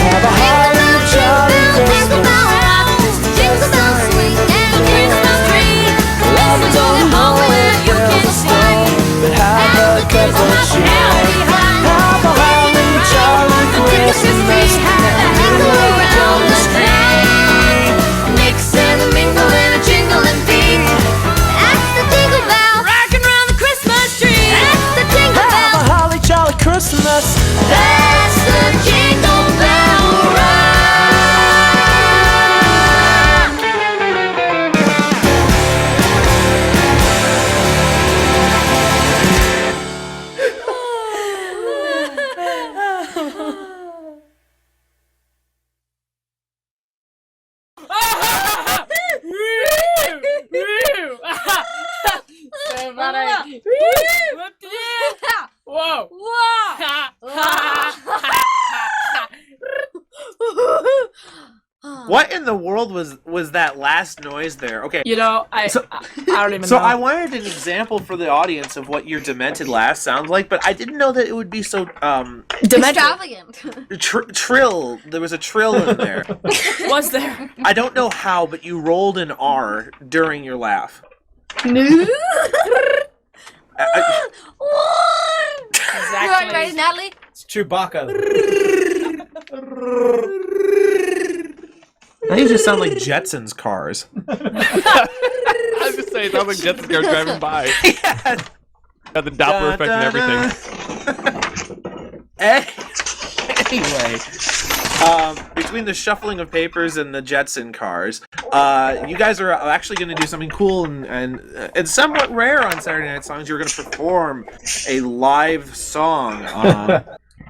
Have a holly jolly Christmas. Jingle bells swing and a Christmas tree. Love Listen to the home where you can stay. But have a cup of cheer. Have a holly jolly Christmas. Jingle around the street. Mix and mingle and a jingling beat. That's the Jingle Bell. Rocking around the Christmas tree. That's the Jingle Have Bell. a holly jolly Christmas. That's the Jingle Bell rock. Whoa. What in the world was that last noise there? Okay. You know, I don't even So know. I wanted an example for the audience of what your demented laugh sounds like, but I didn't know that it would be so Extravagant. trill. There was a trill in there. Was there? I don't know how, but you rolled an R during your laugh. You ready, Natalie? It's Chewbacca. Now you just sound like Jetsons cars. I was just saying, it sounds like Jetsons car driving by. Yeah. Got the Doppler effect and everything. Anyway, between the shuffling of papers and the Jetson cars, you guys are actually going to do something cool and somewhat rare on Saturday Night Songs. You're going to perform a live song.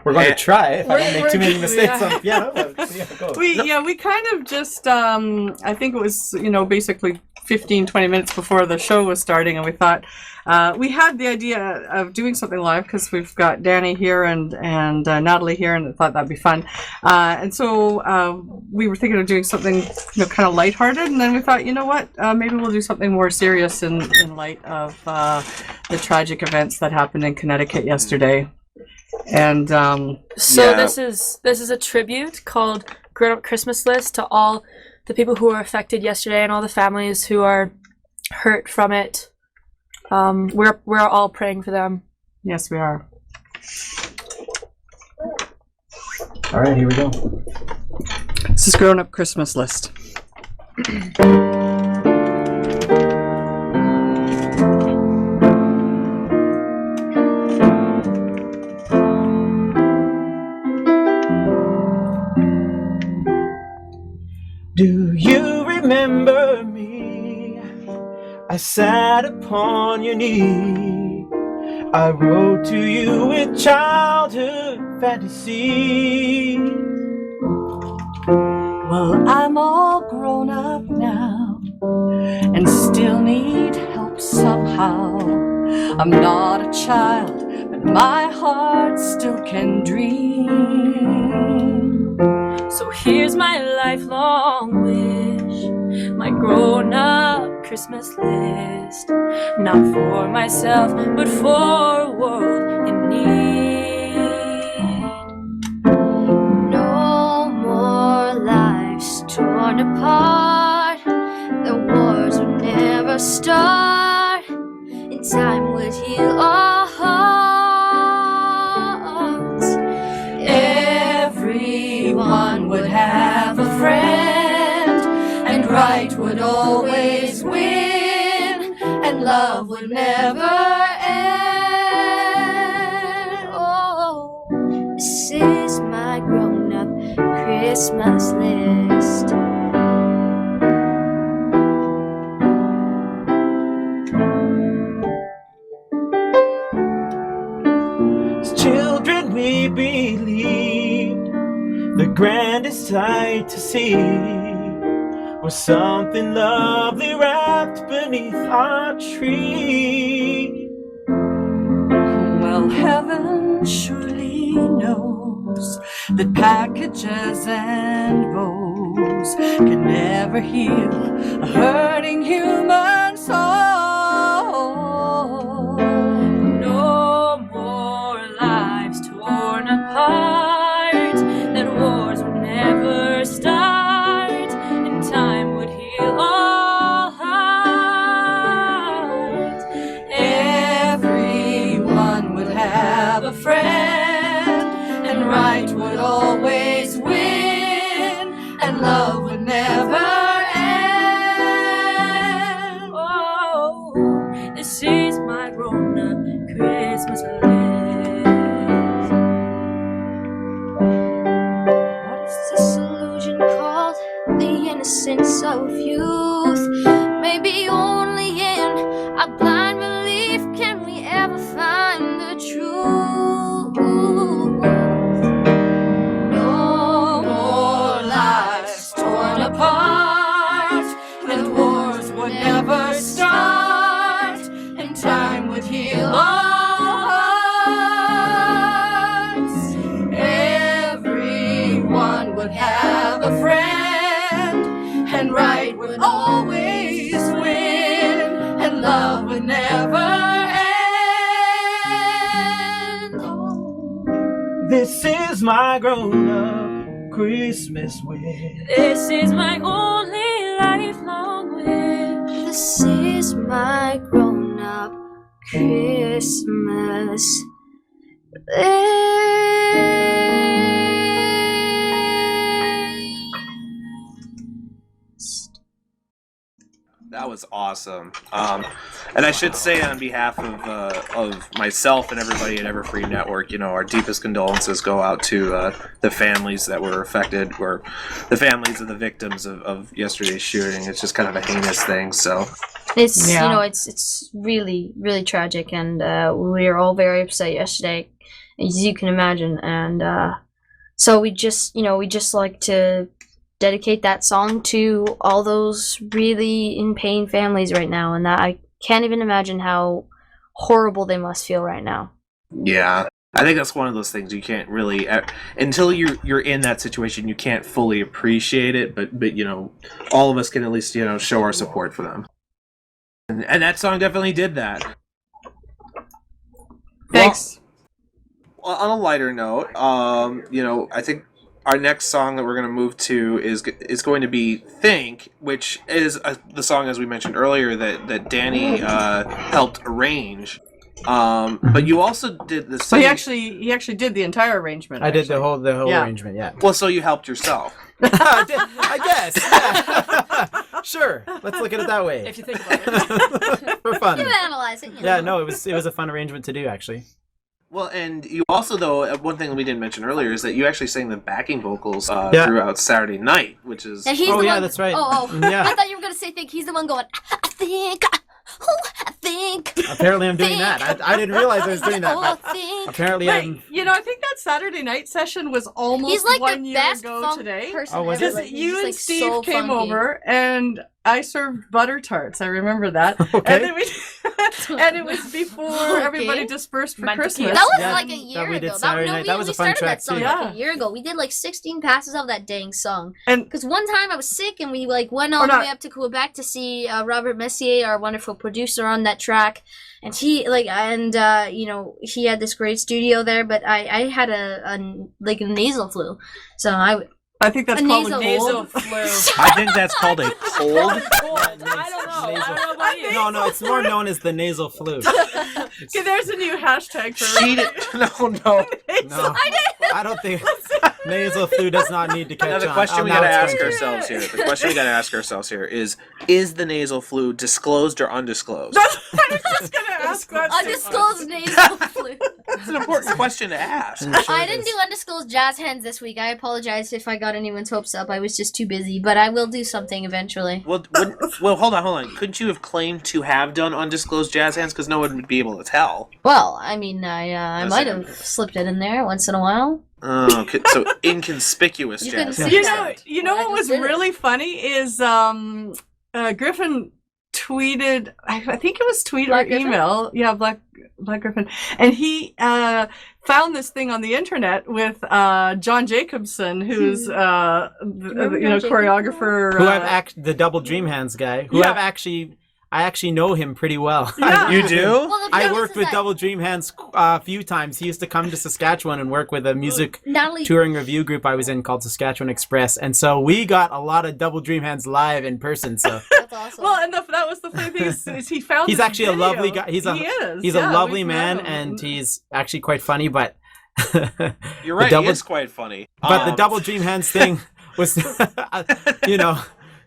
We're going to try if I don't We're- make too many we're- mistakes yeah. on the piano. But yeah, go. We kind of just I think it was basically 15-20 minutes before the show was starting, and we thought we had the idea of doing something live because we've got Danny here and Natalie here, and I thought that'd be fun. And so we were thinking of doing something kind of lighthearted, and then we thought, you know what, maybe we'll do something more serious in light of the tragic events that happened in Connecticut yesterday. And So Yeah. this is a tribute called Grown Up Christmas List to all the people who were affected yesterday and all the families who are hurt from it. We're all praying for them. yes, we are. All right, here we go. This is Grown Up Christmas List. Do you remember me? I sat upon your knee. I wrote to you with childhood fantasies. Well, I'm all grown up now and still need help somehow. I'm not a child, but my heart still can dream. So here's my lifelong wish, my grown-up Christmas list. Not for myself, but for a world in need. No more lives torn apart. The wars would never start. In time would heal our hearts. Everyone would have a friend, and right would always win, and love would never end. Oh, this is my grown-up Christmas list. As children we believed the grandest sight to see was something lovely wrapped beneath our tree. Well, heaven surely knows that packages and bows can never heal a hurting human soul. No more lives torn apart, that wars would never start, and time would heal all hearts. Everyone would have a friend, and right would always win, and love would never end. Oh, this is my grown-up Christmas list. What's this illusion called? The innocence of youth. Maybe only in our blind belief can we ever find the truth. No more lives torn apart, and wars would never start, and time would heal all hearts. Everyone would have a friend, and right would always win, and love would never end. Oh. This is my grown-up Christmas wish. This is my only lifelong wish. This is my grown-up Christmas list. That was awesome. And I should say on behalf of myself and everybody at Everfree Network, our deepest condolences go out to the families that were affected, or the families of the victims of yesterday's shooting. It's just kind of a heinous thing. So it's it's really, really tragic, and we were all very upset yesterday, as you can imagine. And so we just like to dedicate that song to all those really in pain families right now, and that I can't even imagine how horrible they must feel right now. Yeah, I think that's one of those things you can't really, until you're in that situation, you can't fully appreciate it. But all of us can at least show our support for them, and that song definitely did that. Thanks. Well, on a lighter note, I think our next song that we're going to move to is going to be "Think," which is the song, as we mentioned earlier, that Danny helped arrange. But you also did the So he actually did the entire arrangement. I did the whole Yeah. arrangement. Yeah. Well, so you helped yourself. I guess. Yeah. Sure. Let's look at it that way. If you think about it. For fun. You analyze it. Yeah. No, it was a fun arrangement to do, actually. Well, and you also, though, one thing we didn't mention earlier is that you actually sang the backing vocals Yeah. throughout Saturday night, which is... And he's Oh, the yeah, one, that's right. Oh, Yeah. I thought you were gonna say think. He's the one going, I think, I think. Apparently, I'm doing Think. that. I didn't realize I was doing that. Oh, But think. apparently, But, I'm. I think that Saturday night session was almost He's like 1 the year best ago funk today. person Oh, was ever. it? Because Like, he's you just, and like, Steve so came funky. over and I served butter tarts. I remember that. Okay. And then and it was before everybody dispersed for Mantequilla. Christmas. That was Yeah. like a year That we did ago. Saturday night. That was we a fun started track, that song too. like Yeah. a year ago. We did like 16 passes of that dang song. And Because one time I was sick and we like went all Or the not- way up to Quebec to see Robert Messier, our wonderful producer, on that track. And he he had this great studio there, but I had a nasal flu, so I think that's A called nasal- a Nasal cold. flu. I think that's called a cold. I don't know. I don't know about you. No, it's more known as the nasal flu. Okay, there's a new hashtag for She did, no. No, I don't think nasal flu does not need to catch Now the on. question Oh, we now gotta it's ask funny. ourselves here. The question we gotta ask ourselves here is the nasal flu disclosed or undisclosed? I was just gonna ask that. undisclosed nasal flu. It's an important question to ask. I didn't do undisclosed jazz hands this week. I apologize if I got anyone's hopes up. I was just too busy, but I will do something eventually. Well, hold on. Couldn't you have claimed to have done undisclosed jazz hands because no one would be able to tell? Well, I mean, I That's might it. have slipped it in there once in a while. Oh, okay. So inconspicuous You jazz couldn't hands. see You know I what just was did it. really funny is Griffin tweeted, I think it was tweet Black or Griffin? email. Yeah, Black Griffin. And he found this thing on the internet with John Jacobson, who's Remember John Jacobson? choreographer. Who the double dream hands guy? Who Yeah. I actually know him pretty well. Yeah. You do? Well, the I thing worked is with that Double Dream Hands a few times. He used to come to Saskatchewan and work with a music Natalie. touring review group I was in called Saskatchewan Express, and so we got a lot of Double Dream Hands live in person. So That's awesome. Well, and that was the funny thing is he found. he's this actually a video. lovely guy. He's a Yeah, lovely we've man, met him. and he's actually quite funny. But You're right. double- He is quite funny. the Double Dream Hands thing was,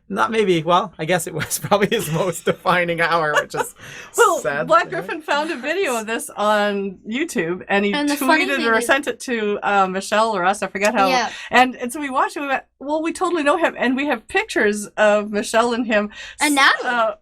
not maybe. Well, I guess it was probably his most defining hour, which is Well, sad. Black Griffin found a video of this on YouTube, and he And the funny tweeted thing or is- sent it to Michelle or us. I forget how. Yeah. And so we watched it. We went, well, we totally know him, and we have pictures of Michelle and him. And Natalie.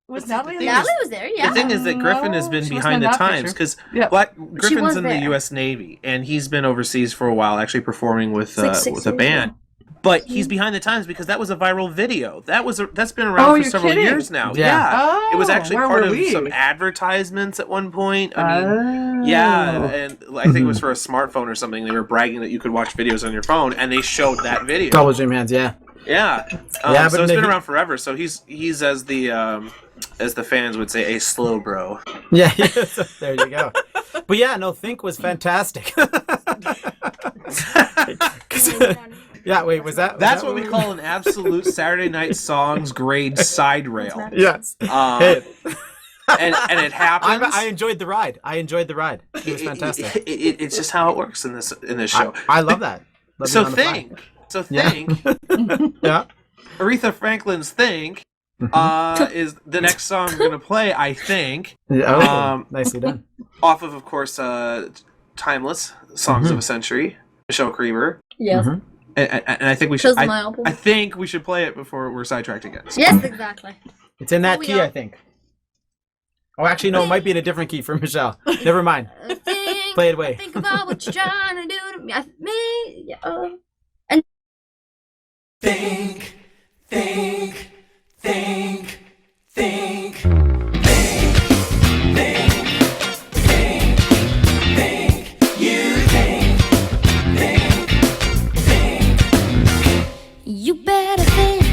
Was But the Natalie? thing in is- this? Natalie was there, yeah. The thing is that Griffin has No, been she wasn't behind in the that times picture. because Yeah. Griffin's was in the there. U.S. Navy and he's been overseas for a while, actually performing with It's like 6 with a years band. ago. But he's behind the times because that was a viral video. That's been around for you're several kidding. years now. Yeah. Oh, It was actually where part were of we? some advertisements at one point. I mean, Oh. yeah, and I think it was for a smartphone or something. They were bragging that you could watch videos on your phone, and they showed that video. Double Dream Hands, yeah. Yeah, Yeah, so but it's been he- around forever. So he's as the fans would say, a slow bro. Yeah, there you go. But yeah, no, Think was fantastic. Yeah, wait, was that? That's what we call an absolute Saturday Night Songs grade side rail. Yes. And it happens. I enjoyed the ride. It was fantastic. It's just how it works in this show. I love that. Love So being on the fly. think. Yeah. Aretha Franklin's Think is the next song we're gonna play. I think. Nicely done. Off of course, "Timeless" Songs of a Century, Michelle Creber. Yes. And I think we should. That's my album. I think we should play it before we're sidetracked again. So. Yes, exactly. It's in that we key, are. I think. Oh, actually, no, it might be in a different key for Michelle. Never mind. Play it away. Think about what you're trying to do to me. Think, think, think, think, think, you think, You better think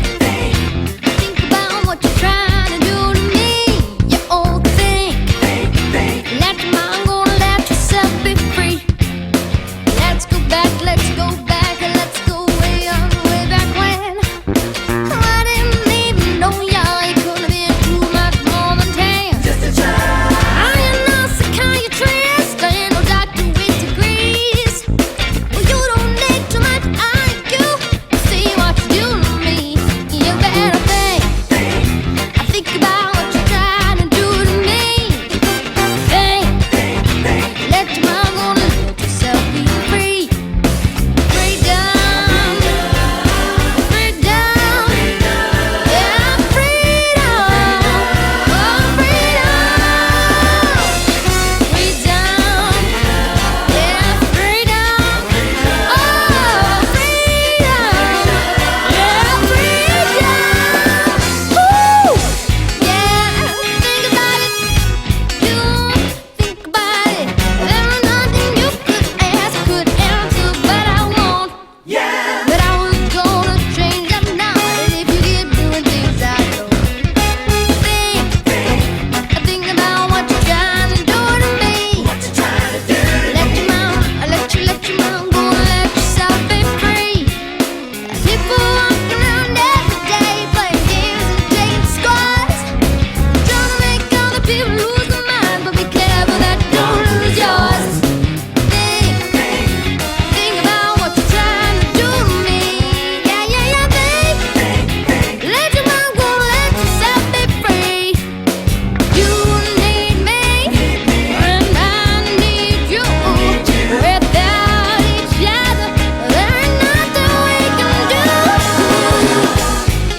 about what you're trying to do to me. You old think. Let your mind go, let yourself be free. Let's go back, let's go back, let's go way on, way back when. I didn't even know ya, it could have been too much more than 10. just a child. I am not psychiatrist, I ain't no doctor with degrees. Well, you don't need too much IQ to see what you do to me. You better think. I think about what you're trying to do to me. Think. Let your mind go, let yourself be free. Freedom. Freedom. Yeah, freedom. Oh, freedom. Freedom. Yeah, freedom. Oh, freedom. Yeah, freedom. Woo! Yeah, think about it. You think about it. There ain't nothing you could ask, could answer, but I won't. Yeah. But I was gonna change that now. And if you keep doing things I don't think about what you're trying to do to me. What you trying to do? Let your mind, let your mind go, let yourself be free. People walking around every day playing games and taking scores, trying to make other people lose their mind, but be careful that you don't lose yours. Think about what you're trying to do to me. Yeah, think. Let your mind go, let yourself be free. You need me, and I need you. Without each other, there ain't nothing we can do.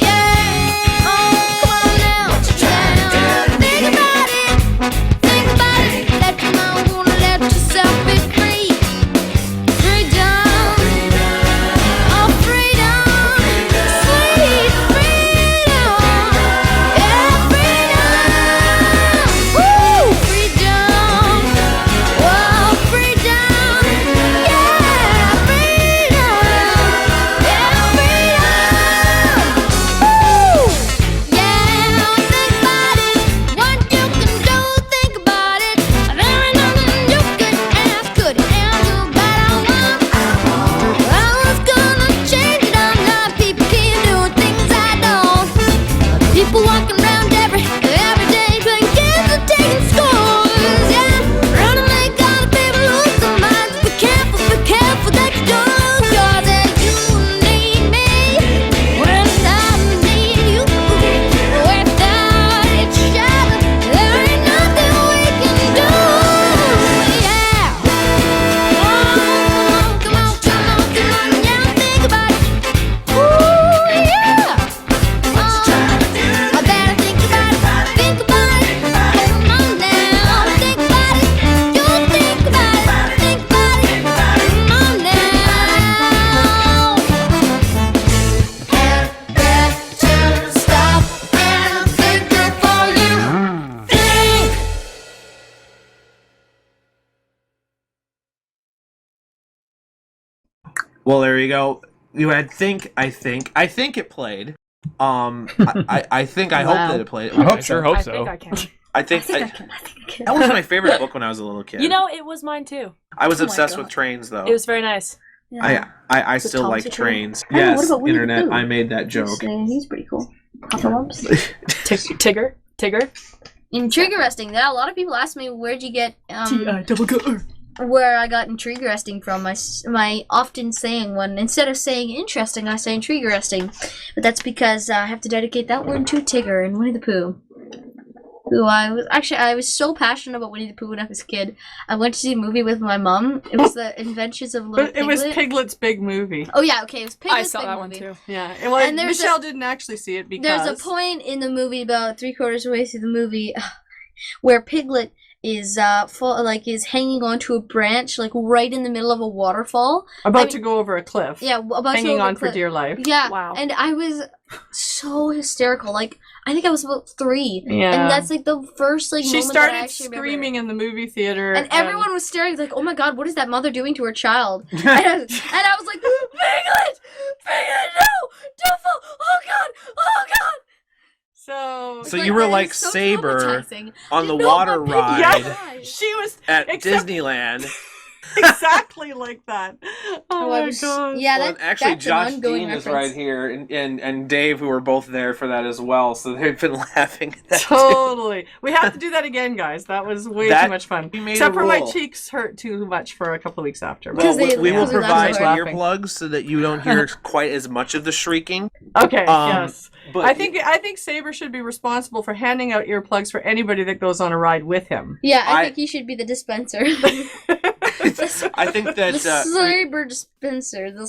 Yeah, oh, come on now. Think about it. Think about it. Let your mind go, let yourself be free. Freedom. Oh, freedom. Sweet freedom. Yeah, freedom. Woo! Freedom. Whoa, freedom. Yeah, freedom. Yeah, freedom. Woo! Yeah, think about it. What you can do, think about it. There ain't nothing you could ask, could answer, but I won't. I was gonna change it, I'm not. People keep doing things I don't. People walking around every day playing games and taking scores. Yeah, trying to make other people lose their minds. Be careful that you don't lose yours. And you need me when I need you. Without each other, there ain't nothing we can do. Yeah. Come on, yeah, think about it. Ooh, yeah. I better think about it. Think about it. Come on now, think about it. You think about it. Think about it. Come on now. And that to stop and think before you think. Well, there you go. You had think. I think it played. I think. I hope that it played. I hope I sure hope I so. think I can. I think that was my favorite book when I was a little kid. You know, it was mine too. I was Oh my obsessed God. with trains, though. It was very nice. I Was it still Thomas like the Train? trains. I don't know, what Yes, about Winnie the internet. Pooh? I made that joke. He's pretty cool. Papa Lumps. Tigger. Interesting. Yeah, a lot of people ask me, where'd you get T-I-double-G-R. where I got intrigue resting from. My often saying one, instead of saying interesting, I say intrigue resting. But that's because I have to dedicate that one to Tigger and Winnie the Pooh. Who I was so passionate about Winnie the Pooh when I was a kid. I went to see a movie with my mom. It was The Adventures of Little But Piglet. it was Piglet's big movie. Oh yeah, okay, it was Piglet's I saw big that movie. one too. Yeah, And there's Michelle didn't actually see it because There's a point in the movie about 3/4 way through the movie where Piglet is is hanging onto a branch like right in the middle of a waterfall. about to go over a cliff. Yeah, about to hanging go over on a for cliff. dear life. Yeah, Wow. and I was so hysterical. Like I think I was about 3, Yeah. and that's like the first like She moment that I started actually remember. screaming in the movie theater, And everyone was staring like, "Oh my God, what is that mother doing to her child?" and I was like, "Piglet, no, don't fall! Oh God, oh God!" So So you were that is like so Saber traumatizing. on the No, water but ride yeah, she was at except- Disneyland. exactly like that. Oh I my was- god. Yeah, Well, that, and actually, that's an Josh ongoing Dean is reference. right here, and Dave, who were both there for that as well. So they've been laughing at that too. Totally. We have to do that again, guys. That was way That- too much fun. we made Except a for my rule. cheeks hurt too much for a couple of weeks after. Well, Because they- we will because we provide laughed so hard. earplugs so that you don't hear quite as much of the shrieking. Okay, Um, yes. But I think Saber should be responsible for handing out earplugs for anybody that goes on a ride with him. Yeah, I I- think you should be the dispenser. I think that the Saber dispenser. The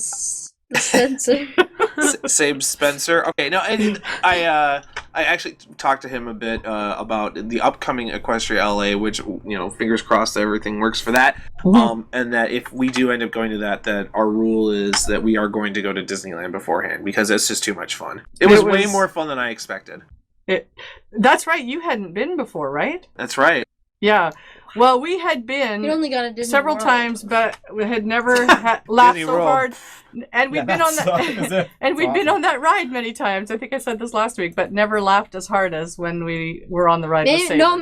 dispenser. Sabe Spencer. Okay, no, and I actually talked to him a bit about the upcoming Equestria LA, which fingers crossed that everything works for that. And that if we do end up going to that our rule is that we are going to go to Disneyland beforehand because it's just too much fun. It was way more fun than I expected. That's right. You hadn't been before, right? That's right. Yeah. Well, we had been You only got a Disney several World. times, but we had never laughed Disney so World. hard. And we'd been on That's that, and we'd been on that ride many times. I think I said this last week, but never laughed as hard as when we were on the ride with Saber.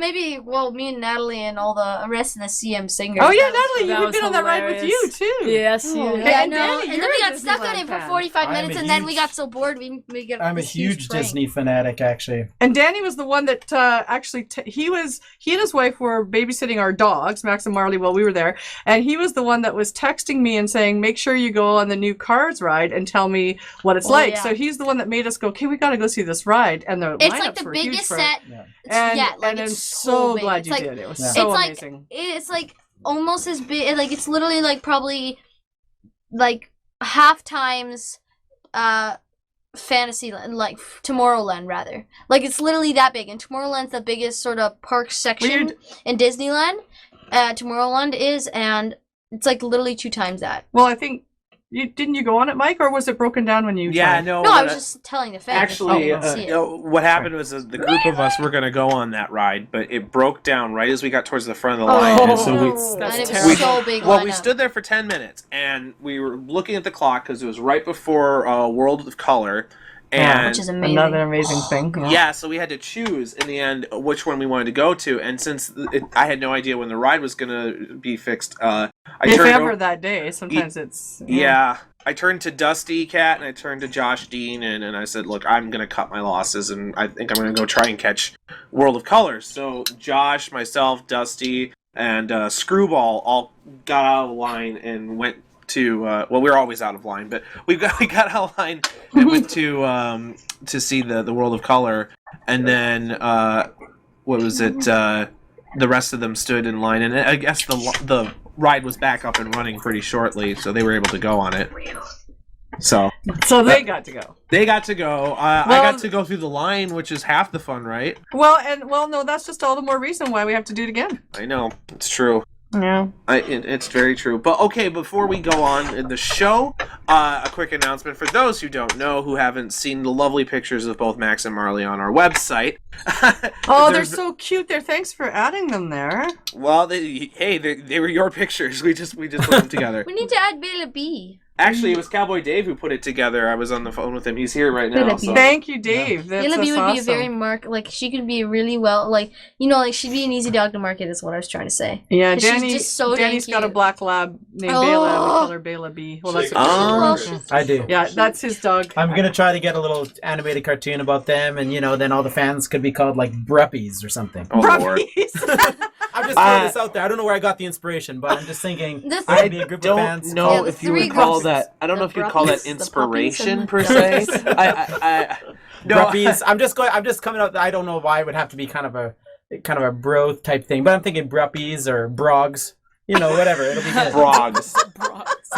Me and Natalie and all the rest of the CM singers. Oh yeah, that was- Natalie, that you've was been on that ride with you hilarious. too. Yes, Oh, you Okay, Yeah, and no, Danny, and then you're we a got stuck on Disneyland it for fan. 45 I'm minutes, a and then we huge- got so bored we got I'm a this huge break. Disney fanatic, actually. And Danny was the one that actually he and his wife were babysitting our dogs, Max and Marley, while we were there, and he was the one that was texting me and saying, "Make sure you go on the new Cars ride and tell me what it's like." yeah. So he's the one that made us go, "Okay, we got to go see this ride." And the It's lineups like the were huge biggest for set. Yeah. And, like and I'm it's so big. glad It's you like, did. It was Yeah. so it's like amazing. it's like almost as big. Like it's literally like probably like half times Fantasyland, like Tomorrowland rather. Like it's literally that big, and Tomorrowland's the biggest sort of park section in Disneyland. Tomorrowland is, and it's like literally 2 times that. Well, I think didn't you go on it, Mike, or was it broken down when you? Yeah, tried? no. No, I what was just telling the fans. Actually, I didn't see it. what happened was the group of us were going to go on that ride, but it broke down right as we got towards the front of the line. Oh, and so we, That's and it terrible. was so big. well, we lineup. stood there for 10 minutes, and we were looking at the clock because it was right before World of Color. And which is amazing. Another amazing thing. yeah, so we had to choose in the end which one we wanted to go to, and since I had no idea when the ride was going to be fixed, I If turned ever over- that day, sometimes it's yeah, I turned to Dusty Cat and I turned to Josh Dean and I said, "Look, I'm going to cut my losses and I think I'm going to go try and catch World of Colors." So Josh, myself, Dusty, and Screwball all got out of line and went to well, we were always out of line, but we got out of line and went to see the World of Color, and then what was it? The rest of them stood in line, and I guess the ride was back up and running pretty shortly, so they were able to go on it. So they got to go. they got to go. I Well- got to go through the line, which is half the fun, right? Well, no, that's just all the more reason why we have to do it again. I know, it's true. Yeah. It's very true. But okay, before we go on in the show, a quick announcement for those who don't know, who haven't seen the lovely pictures of both Max and Marley on our website. Oh, they're There's- so cute. Thanks for adding them there. Well, they were your pictures. We just put them together. We need to add Bela B. Actually, it was Cowboy Dave who put it together. I was on the phone with him. He's here right now. So. Thank you, Dave. That's Bela B would awesome. be a very she could be really well, she'd be an easy dog to market is what I was trying to say. Yeah, She's Danny. just so Danny's dang got a cute. black lab named Oh. Bela. We call her Bela B. Well, that's what Oh. I do. Yeah, that's his dog. I'm gonna try to get a little animated cartoon about them, and then all the fans could be called like Bruppies or something. Oh, Lord. Bruppies. I'm just throwing this out there. I don't know where I got the inspiration, but I'm just thinking The I would be a group of fans. Don't know Yeah, the if you three would call groups. that. I don't know The if you'd call that bruppies, the inspiration puppies, per and se. No. Bruppies. I'm just coming up. I don't know why it would have to be kind of a bro type thing, but I'm thinking bruppies or brogs. You know, whatever. It'll be good. Frogs.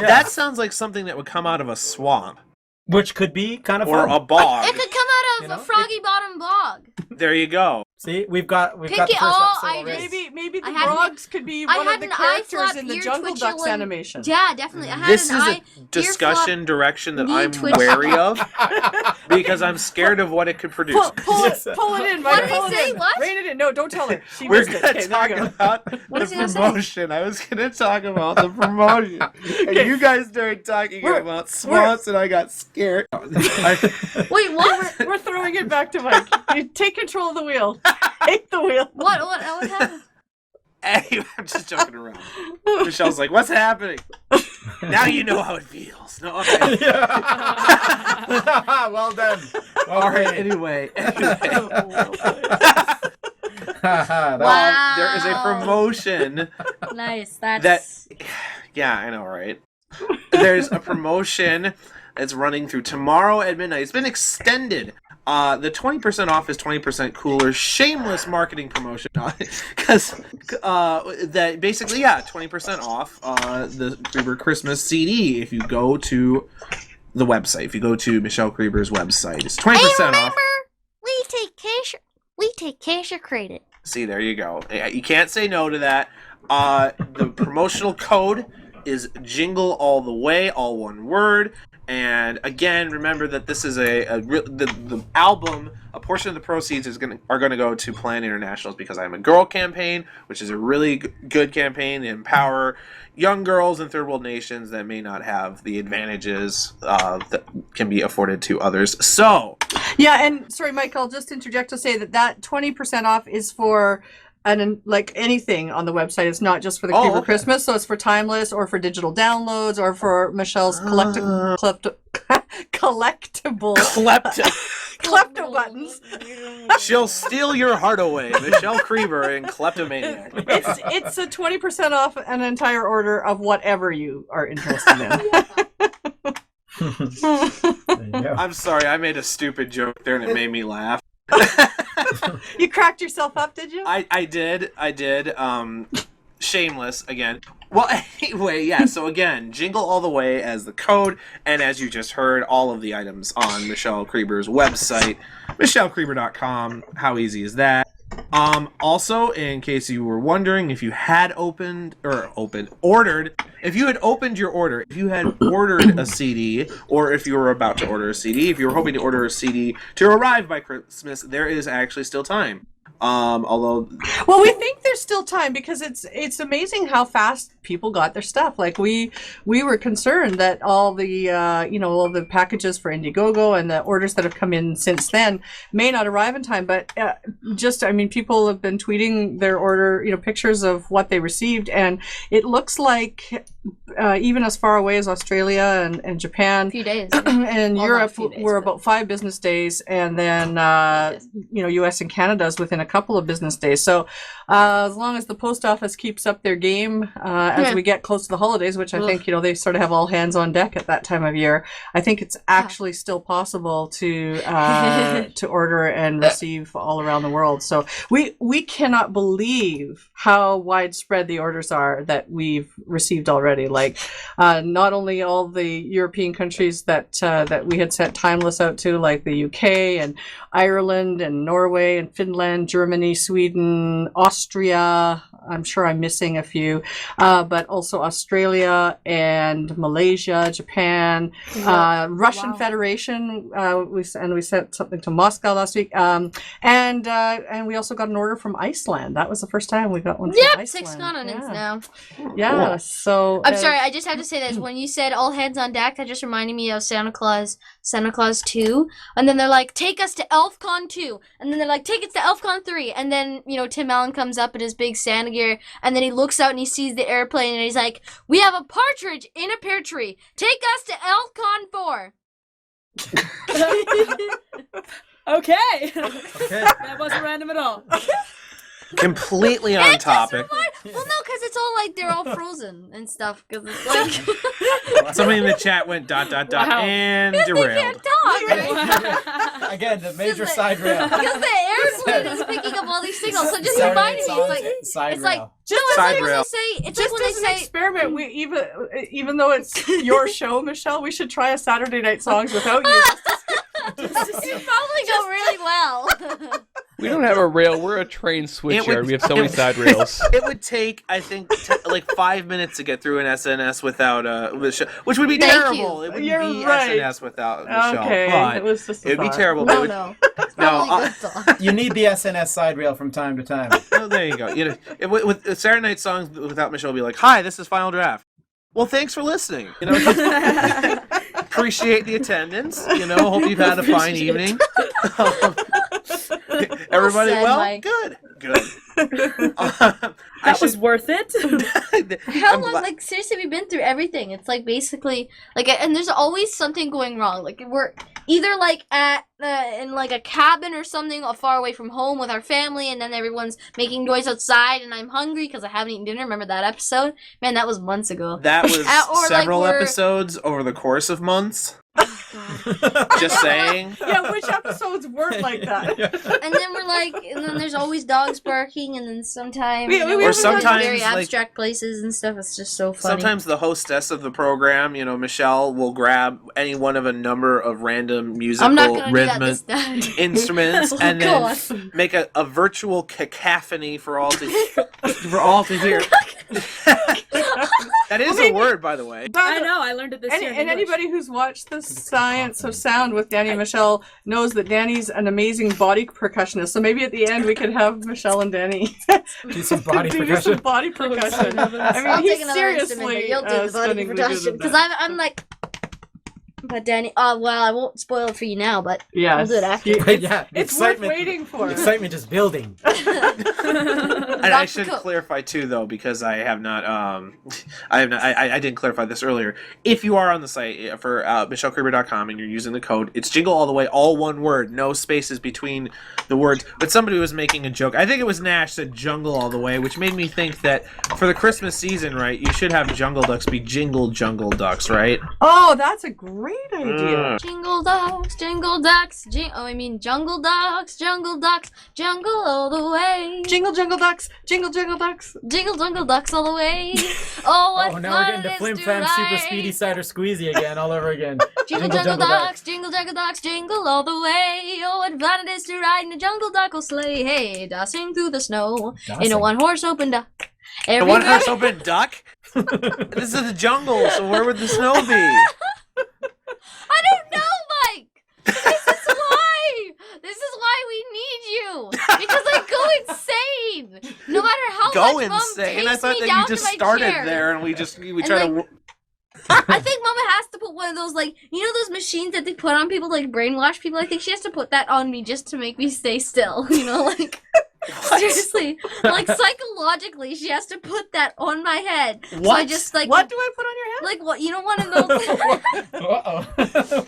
Yeah. That sounds like something that would come out of a swamp Which could be kind of or fun. a bog. It could come out of You know? a froggy bottom bog. There you go. See, we've got Pick the it first all, episode I already. Maybe the I had an- frogs could be I one had of the an eye characters flap, in the ear Jungle Ducks twitching- animation. Yeah, definitely. I had This an is eye, a discussion direction that knee I'm twitch. wary of because I'm scared of what it could produce. Pull it in, Mike. What did he pull it say? in. What? Rein it in. No, don't tell her. She We're missed it. gonna Okay, talk there we go. about What the is he gonna say? promotion. I was gonna talk about the promotion, and you guys started talking about swamps, and I got scared. Wait, what? We're throwing it back to Mike. You take control of the wheel. Take the wheel. What happened? Anyway, I'm just joking around. Michelle's like, "What's happening?" Now you know how it feels. No, okay. Well done. All right. Anyway. Wow. There is a promotion Nice. That's Yeah, I know, right? There's a promotion that's running through tomorrow at midnight. It's been extended. The 20% off is 20% cooler. Shameless marketing promotion. Because that basically, 20% off the Creber Christmas CD if you go to the website. If you go to Michelle Creber's website, it's 20% Hey, off. remember, we take cash or credit. See, there you go. You can't say no to that. The promotional code is Jingle All the Way, all one word. And again, remember that this is the album. A portion of the proceeds are gonna go to Plan International's Because I'm a Girl campaign, which is a really good campaign to empower young girls in third world nations that may not have the advantages that can be afforded to others. So, Yeah, and sorry, Mike, I'll just interject to say that 20% off is for like anything on the website. It's not just for the Creber Okay. Christmas, so it's for Timeless or for digital downloads or for Michelle's collectible klepto buttons. she'll steal your heart away, Michelle Creber and Kleptomaniac. It's a 20% off an entire order of whatever you are interested in. There you go. I'm sorry, I made a stupid joke there and it made me laugh. You cracked yourself up, did you? I did. Shameless again. Well, anyway, yeah. So again, Jingle All the Way as the code, and as you just heard, all of the items on Michelle Creber's website, michellecreber.com. How easy is that? Also, in case you were wondering, if you had ordered, if you had opened your order, if you had ordered a CD, or if you were about to order a CD, if you were hoping to order a CD to arrive by Christmas, there is actually still time. Although, well, we think there's still time because it's amazing how fast people got their stuff. Like we were concerned that all the all the packages for Indiegogo and the orders that have come in since then may not arrive in time. But people have been tweeting their order, pictures of what they received, and it looks like even as far away as Australia and Japan, A few days. and Well, Europe not a few days, were but- about 5 business days, and then US and Canada's within a couple of business days. So as long as the post office keeps up their game as we get close to the holidays, which I think they sort of have all hands on deck at that time of year, I think it's actually still possible to order and receive all around the world. So we cannot believe how widespread the orders are that we've received already. Like not only all the European countries that we had sent Timeless out to, like the UK and Ireland and Norway and Finland, Germany, Sweden, Austria. I'm sure I'm missing a few, but also Australia and Malaysia, Japan, Russian Federation. We sent something to Moscow last week, and we also got an order from Iceland. That was the first time we got one from Iceland. 6 continents now. Yeah, so I'm sorry, I just have to say this. When you said all hands on deck, that just reminded me of Santa Claus 2. And then they're like, take us to ElfCon 2. And then they're like, take us to ElfCon 3. And then, Tim Allen comes up in his big Santa gear. And then he looks out and he sees the airplane. And he's like, we have a partridge in a pear tree. Take us to ElfCon 4. Okay. That wasn't random at all. completely on topic. Well, no, because it's all like they're all frozen and stuff. Because it's like Somebody in the chat went ... and they derailed. can't talk. Right? Again, the major side rail. Because the airplane is picking up all these signals. So just reminding me, it's like Side it's Side like when rail. they say, it's Just like when as they an say, experiment, we even though it's your show, Michelle, we should try a Saturday Night Songs without you. it probably go really well. We don't have a rail. We're a train switcher. We have so many side rails. It would take, I think, like 5 minutes to get through an SNS without Michelle, which would be Thank terrible. you. It wouldn't You're be right. SNS without Michelle. Okay, But it was just a it would be thought. terrible. No, It would- no. It's probably a good thought. You need the SNS side rail from time to time. Oh, there you go. You know, with Saturday Night Songs without Michelle, be like, "Hi, this is Final Draft." Well, thanks for listening. You know, appreciate the attendance. You know, hope you've had a fine evening. Everybody, said, well, Mike. good. That was worth it. How long, like, seriously, we've been through everything. It's, like, basically, like, and there's always something going wrong. Like, we're either, like, at, in, like, a cabin or something far away from home with our family, and then everyone's making noise outside, and I'm hungry because I haven't eaten dinner. Remember that episode? Man, that was months ago. That was or, like, several we're- episodes over the course of months. Just saying. Yeah, which episodes weren't like that? And then we're, like, and then there's always dogs barking, and then sometimes, We you know, haven't we're sometimes, very like- abstract places and stuff. It's just so funny. Sometimes the hostess of the program, you know, Michelle, will grab any one of a number of random musical I'm not gonna do that rhythm this time. instruments Oh, and then God. make a virtual cacophony for all to hear. That is a word, by the way. I know. I learned it this year. in And English. anybody who's watched the Science of Sound with Danny and Michelle knows that Danny's an amazing body percussionist. So maybe at the end we could have Michelle and Danny Do some body do some percussion. body percussion. I mean, I'll take he's another instrument, but seriously you'll do the body stunningly good production. at Because that. I'm like, but Danny, well, I won't spoil it for you now, but Yes. I'll do it after. You- But yeah, the It's worth excitement, waiting for. excitement just building. And I Dr. should Cook. clarify too, though, because I have not, I didn't clarify this earlier. If you are on the site for MichelleCreber.com and you're using the code, it's Jingle All the Way, all one word, no spaces between the words. But somebody was making a joke. I think it was Nash said Jungle All the Way, which made me think that for the Christmas season, right, you should have Jungle Ducks be Jingle Jungle Ducks, right? Oh, that's a great idea. Jingle ducks, jungle ducks, jungle ducks, jungle all the way. Jingle jungle ducks, jingle jungle ducks. Jingle jungle ducks all the way. Oh, what Oh, now we're fun getting the it is Flim to Flam Super ride. Speedy Cider Squeezy again, all over again. Jingle jungle ducks, jingle ducks, jingle all the way. Oh, what fun it is to ride in a jungle duckle sleigh. Hey, dashing through the snow in a Dashing. one-horse open duck. The one horse open duck? This is the jungle, so where would the snow be? I don't know, Mike. This is why we need you. Because I go insane. No matter how Go much Mom insane. takes I thought me that down you just to my started chair. there and we And, try like, to. I think Mama has to put one of those, like, you know those machines that they put on people, like, brainwash people? I think she has to put that on me just to make me stay still, you know, like... Seriously, like psychologically, she has to put that on my head. So I What? just like What do I put on your head? like what you know one of those Uh-oh.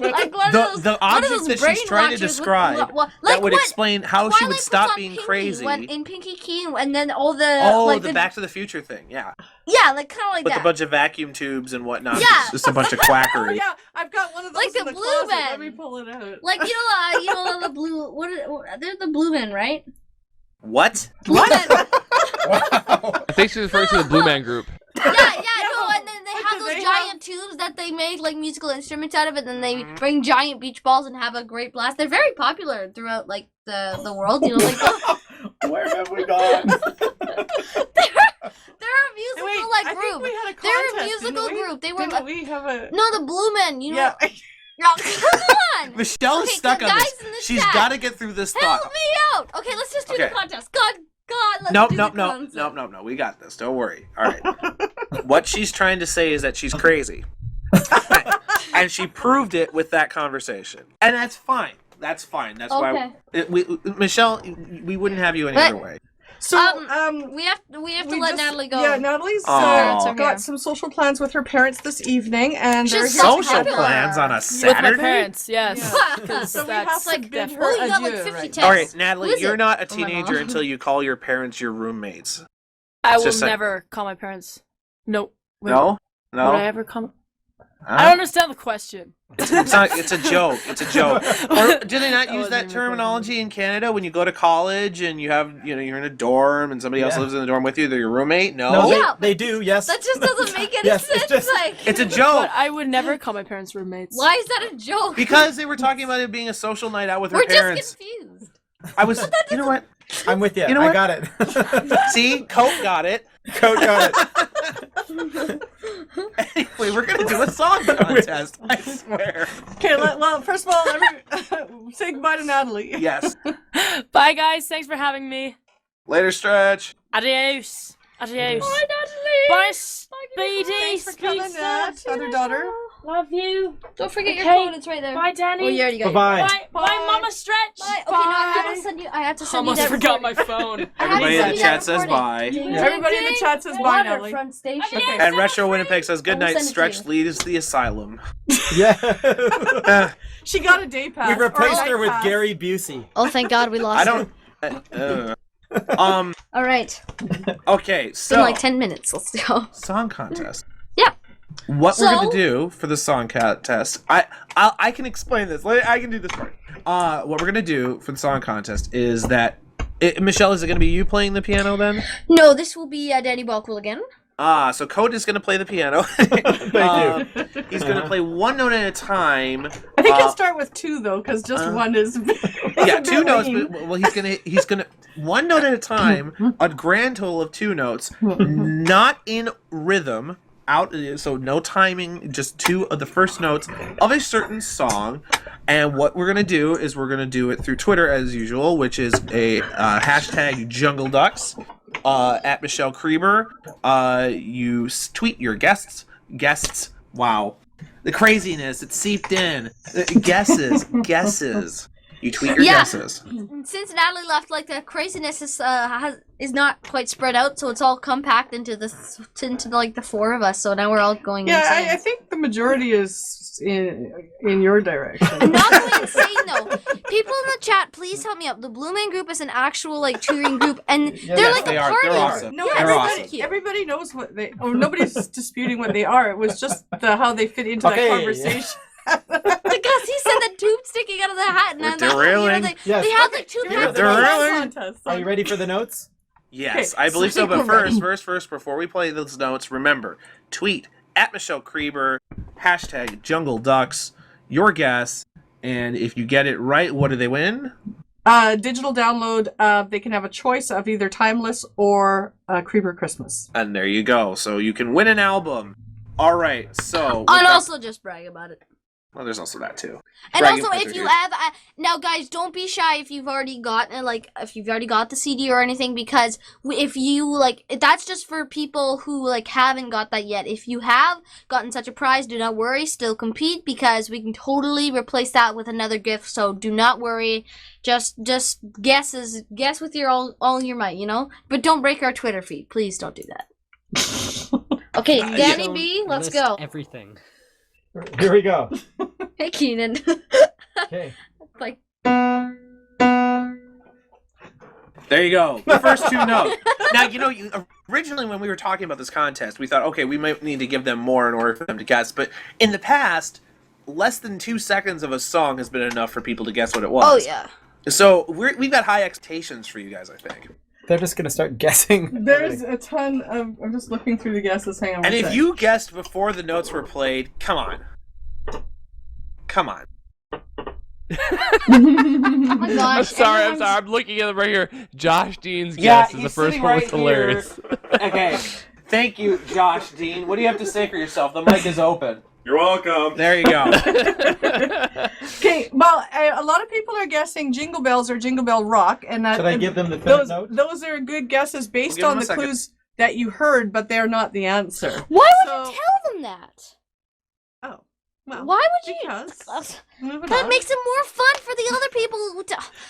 like one of The those the one of object those that she's brain trying to watchers with- describe like that would what explain how she would Twilight stop puts on being Pinky crazy. when, in Pinky Key, and then all the Oh, like the Back to the Future thing, yeah. yeah, like kind of like With that. a bunch of vacuum tubes and whatnot. Yeah. It's just a bunch of Oh quackery. yeah, I've got one of those Like in the the blue closet. men. Let me pull it out. Like you know the blue they're the blue men, right? What? Blue men. Wow. I think she's referring to the Blue Man Group. Yeah, no, and then they But have do those they giant tubes that they make like musical instruments out of it, and they bring giant beach balls and have a great blast. They're very popular throughout like the world, you know, like Where have we gone? they're a musical Wait, like I think group. we had a They're a contest, musical didn't we? group. They were Didn't like, we have a no, the Blue Men, you know. yeah. No, come on. Michelle is Okay, stuck so on guys this. in the She's chat, got to get through this Help thought. me out. Okay, let's just do Okay. the contest. God, let's Nope, do nope, the nope, contest. nope. We got this. Don't worry. All right. What she's trying to say is that she's crazy. And she proved it with that conversation. And that's fine. That's fine. That's Okay. why Michelle, we wouldn't have you any But- other way. So, we have to let Natalie go. Yeah, Natalie's Aw. got some social plans with her parents this evening, and they're She's here so to Social popular. plans on a With my Saturday? parents, yes. Yeah. 'Cause So we have that's to like bid definitely. her Well, you got like adieu 50 right texts. now. All right, Natalie, Who is you're it? not a Oh, my teenager mom. until you call your parents your roommates. I will Just say- never call my parents. No. Wait, No? Would I No? ever call? Huh? I don't understand the question. It's not. It's a joke. It's a joke. Or do they not That use wasn't that even terminology in Canada when you go to college and you have, you're in a dorm and somebody else Yeah. lives in the dorm with you? They're your roommate? No. No, Yeah. they do. Yes. That just doesn't make any Yes, it's sense. just- Like, It's a joke But I would never call my parents roommates. why is that a joke? because they were talking about it being a social night out with her We're parents. just confused. I was. You know what? I'm with you. You know I what? got it. See, Coke got it. Coach got it. Anyway, we're gonna do a song contest. I swear. Okay, well, first of all, say goodbye to Natalie. Yes. Bye, guys. Thanks for having me. Later, Stretch. Adios. Adios. Bye, Natalie. Bye, Speedy. Thanks for coming, Speedster. Nat, other daughter. Love you. Don't forget your Okay. phone. It's right there. Bye, Danny. Oh, you already got Bye it. bye. Bye, Mama Stretch. Bye. Okay, now I have to send you. I have to send you Almost that forgot my recording. phone. I have to Everybody in send the you that chat says recording. bye. Ding, Everybody in the ding, chat says ding. bye, Waterfront Natalie. station. Okay. And Retro Winnipeg says, "Good I'll night, send it to Stretch you. leaves the asylum." Yeah. She got a day pass. We replaced or a her with night pass. Gary Busey. Oh, thank God we lost I don't. All right. Okay, It's been so like 10 minutes. Let's go. song contest. Yeah. What we're So- gonna do for the song contest, I can explain this. I can do this part. What we're gonna do for the song contest is that Michelle, is it gonna be you playing the piano then? No, this will be Danny Balkwill again. So Code is gonna play the piano. He's gonna play one note at a time. I think he'll start with two though, because just one is. Yeah, two notes. But, well, he's gonna one note at a time. A grand total of two notes, not in rhythm. So no timing, just two of the first notes of a certain song. And what we're gonna do is we're gonna do it through Twitter as usual, which is a hashtag Jungle Ducks. At Michelle Creber, you tweet your guests. Wow, the craziness, it seeped in. Guesses. You tweet your Yeah. guesses. Since Natalie left, like the craziness is not quite spread out, so it's all compact into the four of us. So now we're all going Yeah, insane. I think the majority is in your direction. I'm not going insane though. People in the chat, please help me out. The Blue Man Group is an actual like touring group, and they're Yes, like they a are. party. They're awesome. No, Yeah, They're everybody, awesome. everybody knows what they. Oh, nobody's disputing what they are. It was just how they fit into Okay, that yeah. conversation. Because he said the tube sticking out of the hat, and We're I thought, derailing. Yes. they had like two You're hats. the Derailing. contest, so- Are you ready for the notes? Yes, Okay, I believe so so. But we're first, before we play those notes, remember, tweet at Michelle Creber, hashtag Jungle Ducks, your guess, and if you get it right, what do they win? Digital download. They can have a choice of either Timeless or Creber Christmas. And there you go. So you can win an album. All right. So. with And that- also just brag about it. well, there's also that too. And Bragging also, rights if are you good. have now, guys, don't be shy if you've already got the CD or anything, because if you that's just for people who haven't got that yet. If you have gotten such a prize, do not worry. Still compete, because we can totally replace that with another gift. So do not worry. Just guess with your all your might, But don't break our Twitter feed, please. Don't do that. Okay, Danny B, let's go. Everything. Here we go. Hey, Keenan. Okay. Like. There you go. The first two notes. Now, originally when we were talking about this contest, we thought, okay, we might need to give them more in order for them to guess. But in the past, less than 2 seconds of a song has been enough for people to guess what it was. Oh yeah. So we've got high expectations for you guys, I think. They're just gonna start guessing. There's a ton of. I'm just looking through the guesses. Hang on. And one if sec. you guessed before the notes were played, come on. Come on. Oh my gosh. I'm sorry. everyone's- I'm looking at it right here. Josh Dean's Yeah, guess is the he's first sitting one. right Was hilarious. Okay. Thank you, Josh Dean. What do you have to say for yourself? The mic is open. You're welcome. There you go. Okay, well, a lot of people are guessing Jingle Bells or Jingle Bell Rock, and that, Should I and give them the third those note? those are good guesses based We'll give on them a the second. clues that you heard, but they're not the answer. Why would So- you tell them that? Oh, Well, Why would you? because moving That on. makes it more fun for the other people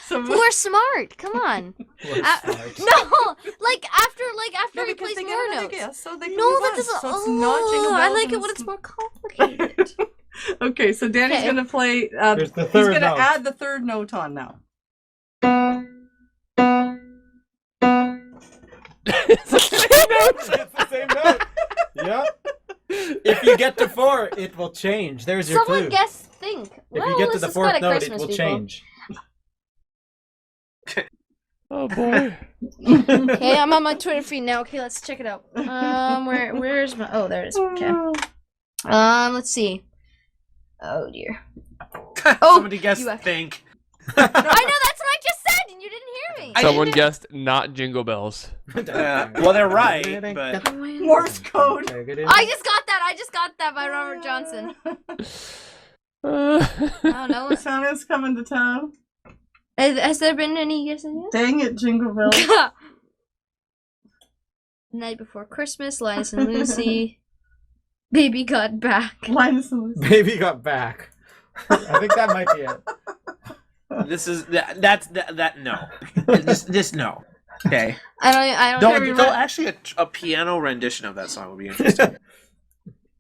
So who are smart. Come on. We're Uh, smart. No, after No, he because plays they get more another notes. guess, so they can No, move that on. doesn't. So it's not Jingle I Bells like and it when it's more complicated. Okay, so Danny's Okay. gonna play. Here's the He's third gonna note. add the third note on now. It's the same note. Yep. If you get to 4, it will change. There's your Someone clue. guess think. If Well, you get to this the is 4th kinda note, it Christmas, will people. change. Oh boy. Okay, I'm on my Twitter feed now. Okay, let's check it out. Where's my? Oh, there it is. Okay. Let's see. Oh dear. Somebody guessed you- think. I know that's what I just said, and you didn't hear me. Someone guessed not Jingle Bells. Well, they're right, but Morse code. I just got that by Robert Johnson. I don't know. Santa's coming to town. Has there been any guesses yet? Dang it, Jingle Bells. Night Before Christmas, Linus and Lucy. Baby Got Back. Linus and Lucy. Baby got back. I think that might be it. this is that no. This no. Okay. I don't Though actually a piano rendition of that song would be interesting.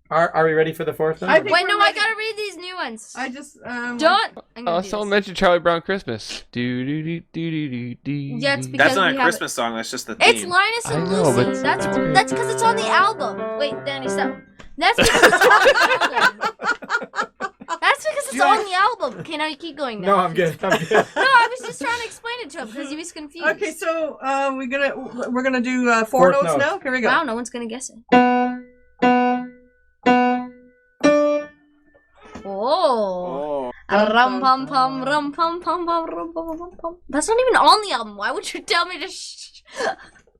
Are we ready for the 4th note? I think- Wait, no, I gotta read these new ones. I just Don't. I'm gonna do Someone this. mentioned Charlie Brown Christmas. Do do do do do do. Yeah, it's because That's not we a have Christmas song. That's just the theme. It's Linus and I know, but Lucy. it's- That's because it's on the album. Wait, Danny, stop. That's because it's on the album. That's because it's on the album. Okay, now you keep going now. No, I'm good. I'm good. No, I was just trying to explain it to him because he was confused. Okay, so we're gonna do 4 Fourth notes note. now. Here we go. Wow, no one's gonna guess it. Oh. Oh. Rum pum pum rum pum pum pum rum pum pum pum. That's not even on the album. Why would you tell me to shh?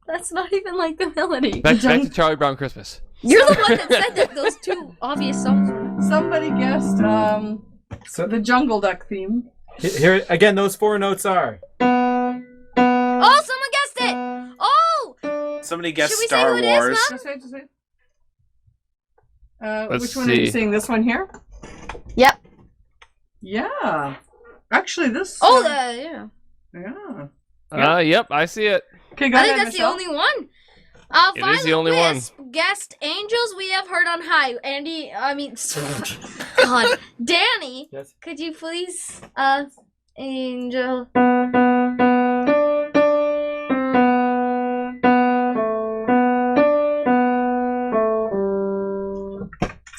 That's not even like the melody. Back to Charlie Brown Christmas. You're the one that said that those two obvious songs were. Somebody guessed So the Jungle Duck theme. here again, those 4 notes are. Oh, someone guessed it! Oh! Somebody guessed Should we say Star who it is, Wars. Mom? Just wait. Let's Which one are you see. seeing? This one here? Yep. Yeah. Actually, this. Oh, yeah. Yeah. Yep, I see it. Okay, go I ahead, think that's Michelle. the only one. It is the only one. Wisp guessed Angels We Have Heard on High. God. Danny, Yes. could you please, Angel.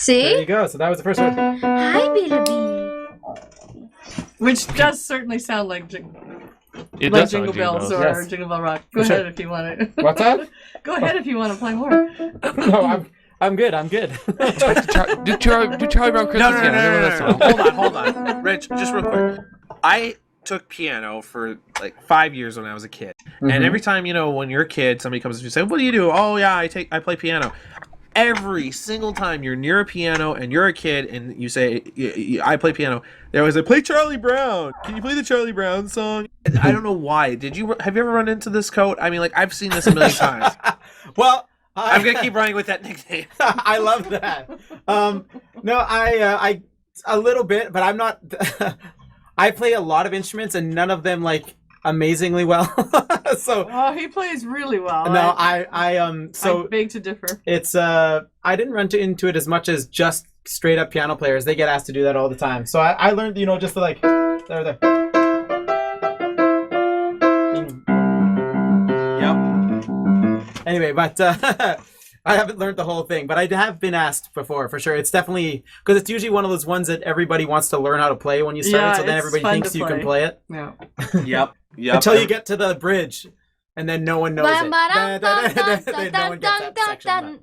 There you See? go. So that was the first one. Hi, baby. Which does certainly sound like It like does sound Jingle Bells or Yes. Jingle Bell Rock. Go For sure. ahead if you want to. What's that? Go ahead if you want to play more. No, I'm good. I'm good. Do Charlie Brown Christmas No, again. I remember that song. Hold on. Rich, just real quick. I took piano for like 5 years when I was a kid. And every time, when you're a kid, somebody comes to you and say, "What do you do?" "Oh, yeah, I play piano." Every single time you're near a piano and you're a kid and you say, "I play piano," they always say, "Play Charlie Brown. Can you play the Charlie Brown song?" I don't know why. Have you ever run into this coat? I mean, like, I've seen this a million times. Well, I'm gonna keep running with that nickname. I love that. No, I a little bit, but I'm not. I play a lot of instruments, and none of them like amazingly well. So Oh, he plays really well. no, I so beg to differ. it's I didn't run into it as much as just straight up piano players. They get asked to do that all the time. So I learned, just to like there. Yep. Anyway, but I haven't learned the whole thing, but I have been asked before, for sure. It's definitely, because it's usually one of those ones that everybody wants to learn how to play when you start, Yeah, so then it's everybody fun thinks to you can play. play it. Yeah. Yep. Until you get to the bridge, and then no one knows it. Then no one gets that section.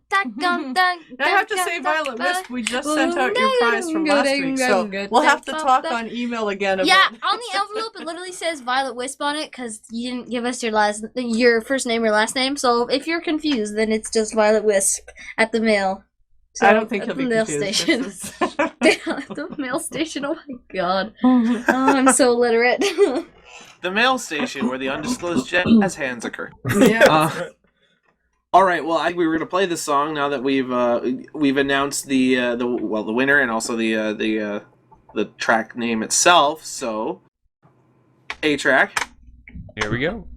I have to say, Violet Wisp, we just sent out your prize from last week, so we'll have to talk on email again about Yeah, on the envelope it literally says Violet Wisp on it because you didn't give us your first name or last name. So if you're confused, then it's just Violet Wisp at the mail. So, I don't think at he'll the be mail confused. station. This is- The mail station. Oh my god. Oh, I'm so literate. the mail station where the undisclosed jazz hands occur. yeah. All right. Well, we were going to play this song now that we've announced the winner and also the track name itself. So, A track. Here we go.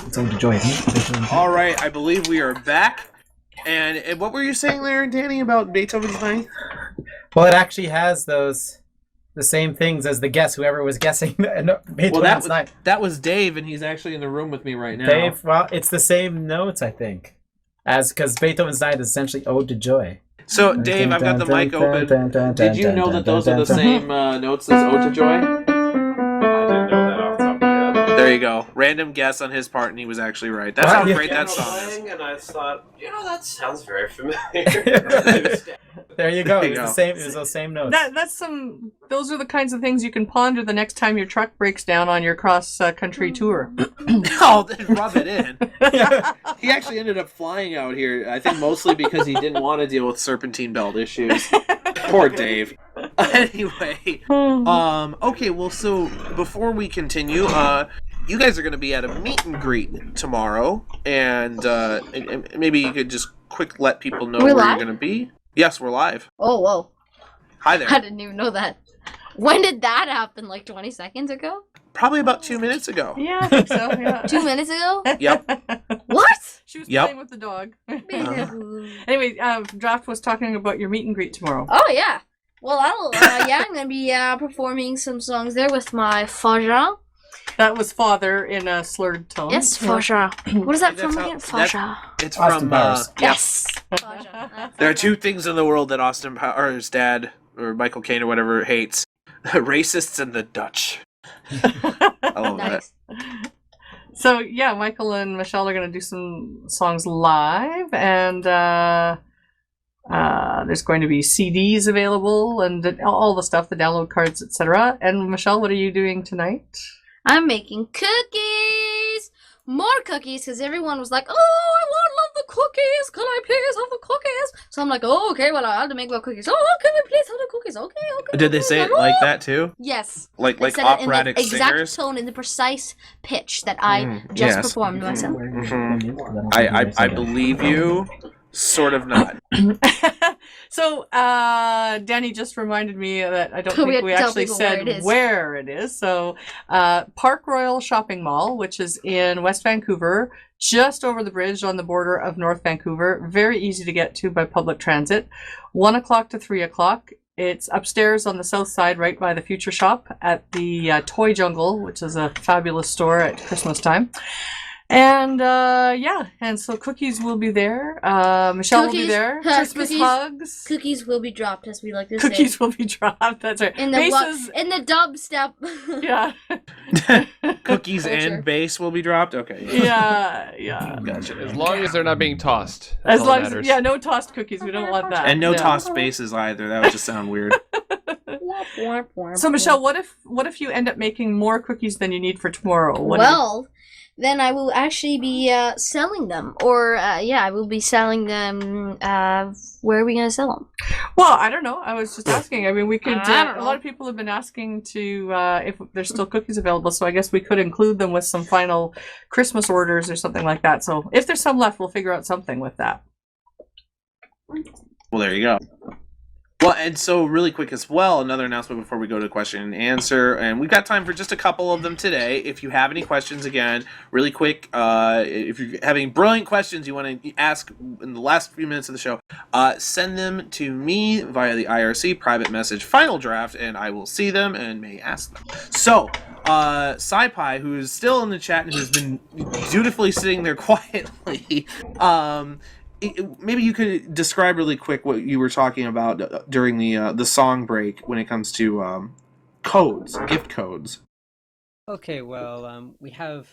It's Ode to Joy, isn't it? All right, I believe we are back. And what were you saying there, Danny, about Beethoven's Ninth? Well, it actually has the same things as the guess, whoever was guessing Beethoven's Ninth. That was Dave, and he's actually in the room with me right now. Dave, well, it's the same notes, I think, because Beethoven's Ninth is essentially Ode to Joy. So, Dave, I've got the mic open. Did you know that those are the same notes as Ode to Joy? I didn't know that off the top of my head. There you go. Random guess on his part, and he was actually right. That's how great that song is. And I thought, that sounds very familiar. There you go. There you It go. was the same. It was those same notes. Those are the kinds of things you can ponder the next time your truck breaks down on your cross country tour. Oh, then rub it in. He actually ended up flying out here, I think mostly because he didn't want to deal with serpentine belt issues. Poor Dave. Anyway, okay, well, so before we continue, you guys are going to be at a meet and greet tomorrow, and maybe you could just quick let people know We're where live? you're going to be. Yes, we're live. Oh, whoa. Hi there. I didn't even know that. When did that happen? Like 20 seconds ago? Probably about 2 minutes ago. Yeah, I think so. Yeah. 2 minutes ago? Yep. What? She was Yep. playing with the dog. Anyway, Draft was talking about your meet and greet tomorrow. Oh, yeah. Well, I'm going to be performing some songs there with my Faja. That was father in a slurred tone. Yes, Faja. What is that That's from how- again? that's- Faja. It's Austin from Powers. Yes. Faja. There are two things in the world that Austin Powers' dad, or Michael Caine or whatever, hates. Racists and the Dutch. I love Nice. that. So, yeah, Michael and Michelle are going to do some songs live, and there's going to be CDs available and all the stuff, the download cards, etc. And Michelle, what are you doing tonight? I'm making cookies! More cookies, because everyone was like, oh, I love the cookies! Can I please have the cookies? So I'm like, oh, okay, well, I have to make more cookies. Oh, can we please have the cookies? Okay. Did they say it like that too? Yes. Like They said it in the operatic exact singers? tone, in the precise pitch that I just yes. performed myself. I believe you. Sort of not. So, Danny just reminded me that I don't We think had we to tell actually people where said it is. where it is. So, Park Royal Shopping Mall, which is in West Vancouver, just over the bridge on the border of North Vancouver. Very easy to get to by public transit. 1 o'clock to 3 o'clock. It's upstairs on the south side, right by the Future Shop at the Toy Jungle, which is a fabulous store at Christmas time. And and so cookies will be there. Michelle will be Cookies, there. Christmas cookies, hugs. Cookies will be dropped, as we like to say. Cookies will be dropped. That's right. In the Bases, in the dubstep. yeah, Cookies Culture. and bass will be dropped? Okay. yeah. Gotcha. As long as they're not being tossed. That's As all long that as matters. no tossed cookies. We don't want that. And no Yeah. tossed bases either. That would just sound weird. So Michelle, what if you end up making more cookies than you need for tomorrow? What do you- Well, then I will actually be selling them. Or, I will be selling them. Where are we going to sell them? Well, I don't know. I was just asking. I mean, we could. I don't A know. lot of people have been asking to if there's still cookies available. So I guess we could include them with some final Christmas orders or something like that. So if there's some left, we'll figure out something with that. Well, there you go. Well, and so really quick as well, another announcement before we go to question and answer, and we've got time for just a couple of them today. If you have any questions, again, really quick, if you're having brilliant questions you want to ask in the last few minutes of the show, send them to me via the IRC private message final draft, and I will see them and may ask them. So, SciPi, who is still in the chat and who's been dutifully sitting there quietly, maybe you could describe really quick what you were talking about during the song break when it comes to codes, gift codes. Okay, well, we have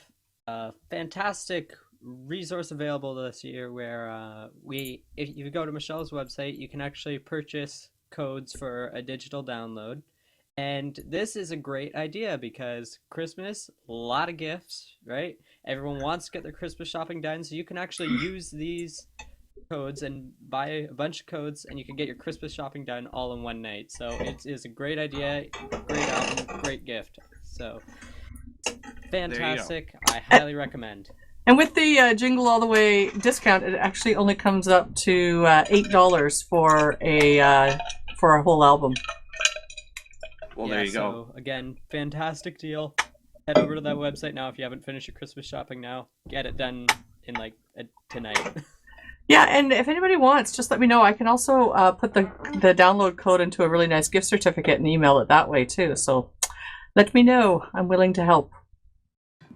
a fantastic resource available this year where if you go to Michelle's website, you can actually purchase codes for a digital download. And this is a great idea because Christmas, a lot of gifts, right? Everyone wants to get their Christmas shopping done, so you can actually use these codes and buy a bunch of codes and you can get your Christmas shopping done all in one night. So it is a great idea, great album, great gift. So fantastic. I highly recommend. And with the Jingle All the Way discount, it actually only comes up to $8 for a whole album. Well, there you go. So again, fantastic deal. Head over to that website now if you haven't finished your Christmas shopping now. Get it done in tonight. Yeah, and if anybody wants, just let me know. I can also put the download code into a really nice gift certificate and email it that way too. So let me know. I'm willing to help.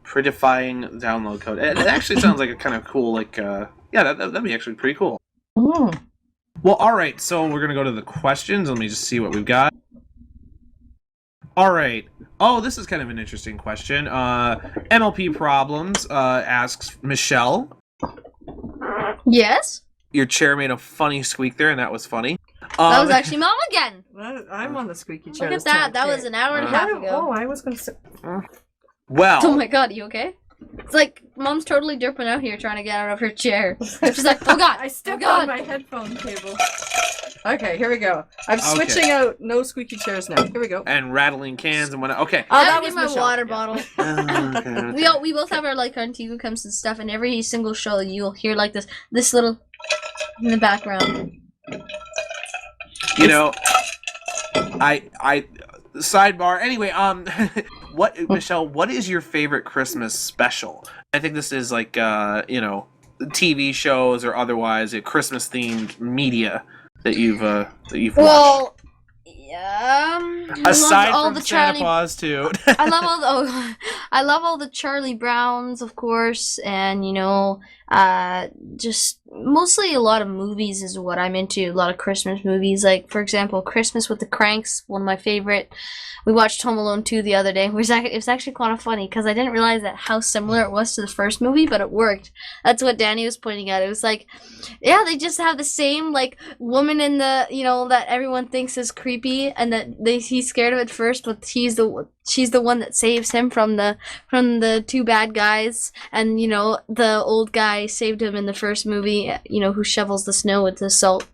Prettifying download code. It actually sounds like a kind of cool, that'd be actually pretty cool. Mm. Well, all right, so we're going to go to the questions. Let me just see what we've got. All right. Oh, this is kind of an interesting question. MLP Problems asks, Michelle, Yes? your chair made a funny squeak there, and that was funny. That was actually Mom again. I'm on the squeaky chair. Look at this time. that. That was an hour and a half ago. Oh, I was going to say. Well, Oh my god, you okay? It's like Mom's totally derping out here trying to get out of her chair. She's like, oh god, I stepped oh god. on my headphone cable. Okay, here we go. I'm Okay. switching out no squeaky chairs now. Here we go. and rattling cans and whatnot. Okay. Oh, I that get was my Michelle. water Yeah. bottle. Okay. We both have our like on TV comes and stuff, and every single show you'll hear like this little in the background. You know, I sidebar. Anyway, what Michelle? What is your favorite Christmas special? I think this is like TV shows or otherwise a Christmas themed media that you've watched. Well, yeah. Aside all from the Santa Charlie, Claus too. I love all the Charlie Browns, of course, and just mostly a lot of movies is what I'm into. A lot of Christmas movies, like for example, Christmas with the Cranks, one of my favorite. We watched Home Alone 2 the other day. It was actually kind of funny because I didn't realize that how similar it was to the first movie, but it worked. That's what Danny was pointing at. It was like, yeah, they just have the same like woman in the that everyone thinks is creepy and that he's scared of at first, but she's the one that saves him from the two bad guys, and the old guy saved him in the first movie. Who shovels the snow with the salt.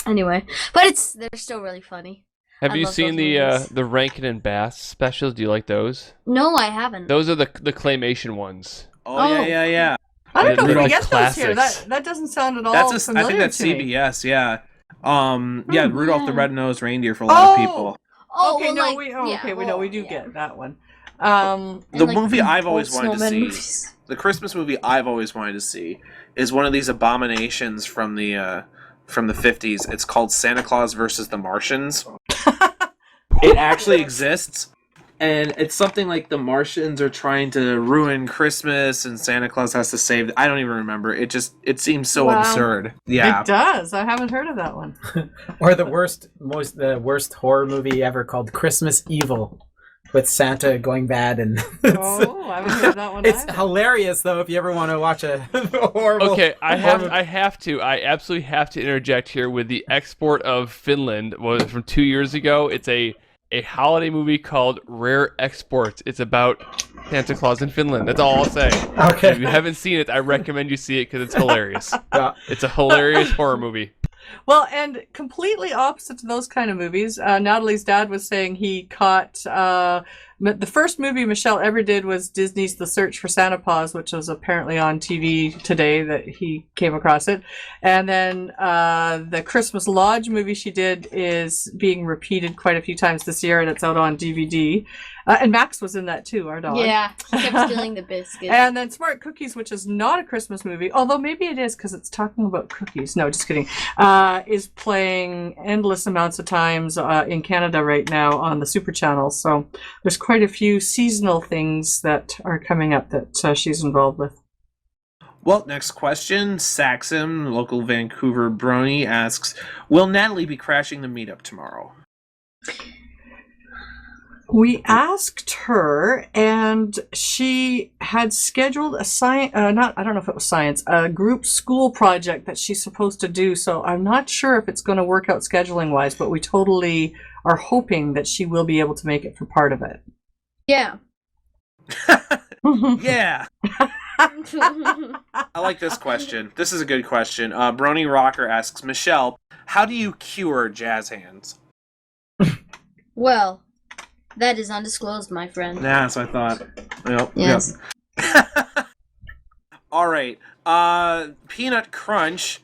Anyway, but they're still really funny. Have I you love seen those the Rankin and Bass specials? Do you like those? No, I haven't. Those are the claymation ones. Oh yeah. I don't know if They're we get like those here. classics. That doesn't sound at all That's familiar I think that's to me. CBS. Yeah. Rudolph the yeah. Red-Nosed Reindeer for a lot of people. Oh, Okay, well, no, like, we do yeah. get that one. And, The like, movie I've always old wanted to snowman see, movies. the Christmas movie I've always wanted to see, is one of these abominations from the 50s. It's called Santa Claus versus the Martians. It actually exists, and it's something like the Martians are trying to ruin Christmas, and Santa Claus has to save. I don't even remember. It seems so Wow. absurd. Yeah. It does. I haven't heard of that one. Or the worst horror movie ever called Christmas Evil, with Santa going bad and Oh, I haven't heard of that one it's either. hilarious though if you ever want to watch a horrible. Okay, I horror absolutely have to interject here with the export of Finland. Was from 2 years ago. It's a holiday movie called Rare Exports. It's about Santa Claus in Finland. That's all I'll say. Okay. If you haven't seen it, I recommend you see it because it's hilarious. Yeah. It's a hilarious horror movie. Well, and completely opposite to those kind of movies, Natalie's dad was saying he caught the first movie Michelle ever did was Disney's The Search for Santa Claus, which was apparently on TV today that he came across it. And then the Christmas Lodge movie she did is being repeated quite a few times this year, and it's out on DVD. And Max was in that too, our dog. Yeah, he kept stealing the biscuits. And then Smart Cookies, which is not a Christmas movie, although maybe it is because it's talking about cookies. No, just kidding. Is playing endless amounts of times in Canada right now on the Super Channel. So there's quite a few seasonal things that are coming up that she's involved with. Well, next question. Saxon, local Vancouver Brony, asks, will Natalie be crashing the meetup tomorrow? We asked her, and she had scheduled a I don't know if it was science, a group school project that she's supposed to do. So I'm not sure if it's going to work out scheduling wise, but we totally are hoping that she will be able to make it for part of it. Yeah. Yeah. I like this question. This is a good question. Brony Rocker asks, Michelle, how do you cure jazz hands? Well, that is undisclosed, my friend. Nah, that's what I thought. Yep, Yes. Yep. All right. Peanut Crunch,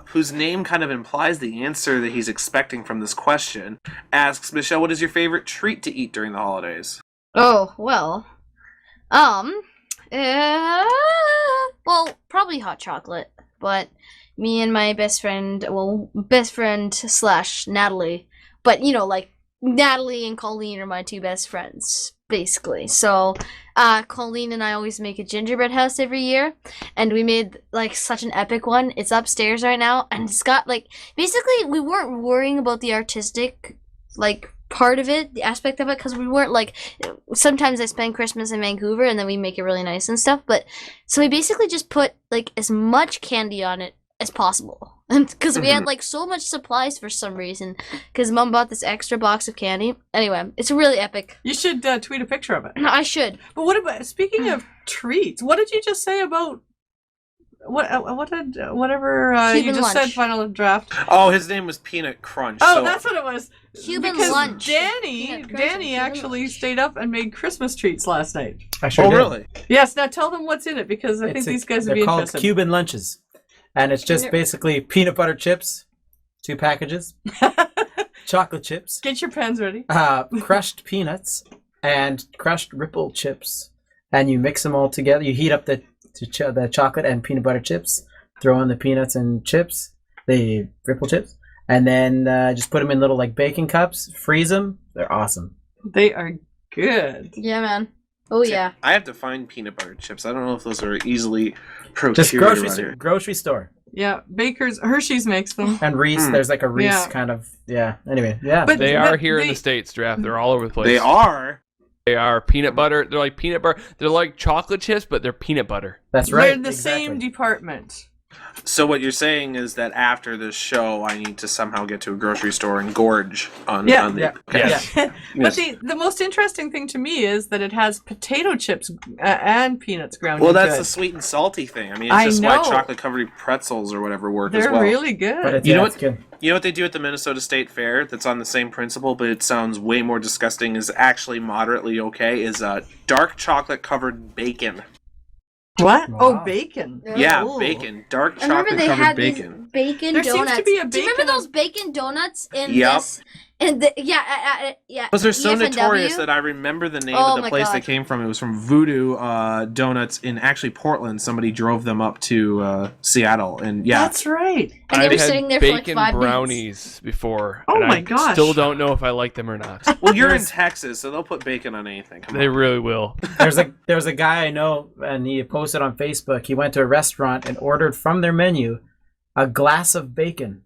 whose name kind of implies the answer that he's expecting from this question, asks, Michelle, what is your favorite treat to eat during the holidays? Oh, well. Well, probably hot chocolate. But me and my best friend / Natalie, but like Natalie and Colleen are my two best friends, basically. So, Colleen and I always make a gingerbread house every year, and we made like such an epic one. It's upstairs right now, and it's got like basically we weren't worrying about the artistic like part of it, the aspect of it, because we weren't like, sometimes I spend Christmas in Vancouver and then we make it really nice and stuff, but so we basically just put like as much candy on it as possible, because we had like so much supplies for some reason, because Mom bought this extra box of candy. Anyway, it's really epic. You should tweet a picture of it. No, I should. But what about, speaking of treats, what did you just say about whatever you Cuban just lunch. said final draft? Oh, his name was Peanut Crunch. Oh, so that's what it was. Cuban Because lunch. Danny Peanut crunch and Cuban actually lunch. stayed up and made Christmas treats last night. I sure Oh, did. really? Yes, now tell them what's in it, because I think these guys would they're be called interested. Cuban lunches, and it's just basically peanut butter chips, 2 packages, chocolate chips, Get your pens ready. crushed peanuts, and crushed ripple chips, and you mix them all together. You heat up the chocolate and peanut butter chips, throw in the peanuts and chips, the ripple chips, and then just put them in little like baking cups, freeze them. They're awesome. They are good. Yeah, man. Oh yeah. I have to find peanut butter chips. I don't know if those are easily procured. Just around here. grocery store. Yeah, Baker's, Hershey's makes them. And Reese, there's like a Reese Yeah. kind of, yeah. Anyway, yeah. But They are but here in the States, Draft. They're all over the place. They are. They are peanut butter. They're like peanut butter. They're like chocolate chips, but they're peanut butter. That's right. They're in the exactly. same department. So what you're saying is that after this show, I need to somehow get to a grocery store and gorge on the. Yeah. Okay. Yeah. But the most interesting thing to me is that it has potato chips and peanuts ground. Well, into that's it. the sweet and salty thing. I mean, it's I just why know. chocolate covered pretzels or whatever work as They're well. really good. But it's, You know it's good. You know what they do at the Minnesota State Fair that's on the same principle, but it sounds way more disgusting, is actually moderately okay, is dark chocolate covered bacon. What? Wow. Oh, bacon. Yeah, Ooh. bacon. Dark I remember chocolate they covered had bacon. these bacon There seems donuts. to be a Do you remember bacon- those bacon donuts in Yep. this? In the yeah. Because they're so EFNW? notorious that I remember the name Oh of the my place God. they came from. It was from Voodoo Donuts in actually Portland. Somebody drove them up to Seattle, and yeah, That's right. And they I've were had sitting there for like bacon 5 minutes. brownies before. Oh and my I gosh. Still don't know if I like them or not. well, you're in Texas, so they'll put bacon on anything. Come They on. really will. There was a guy I know, and he posted on Facebook. He went to a restaurant and ordered from their menu a glass of bacon.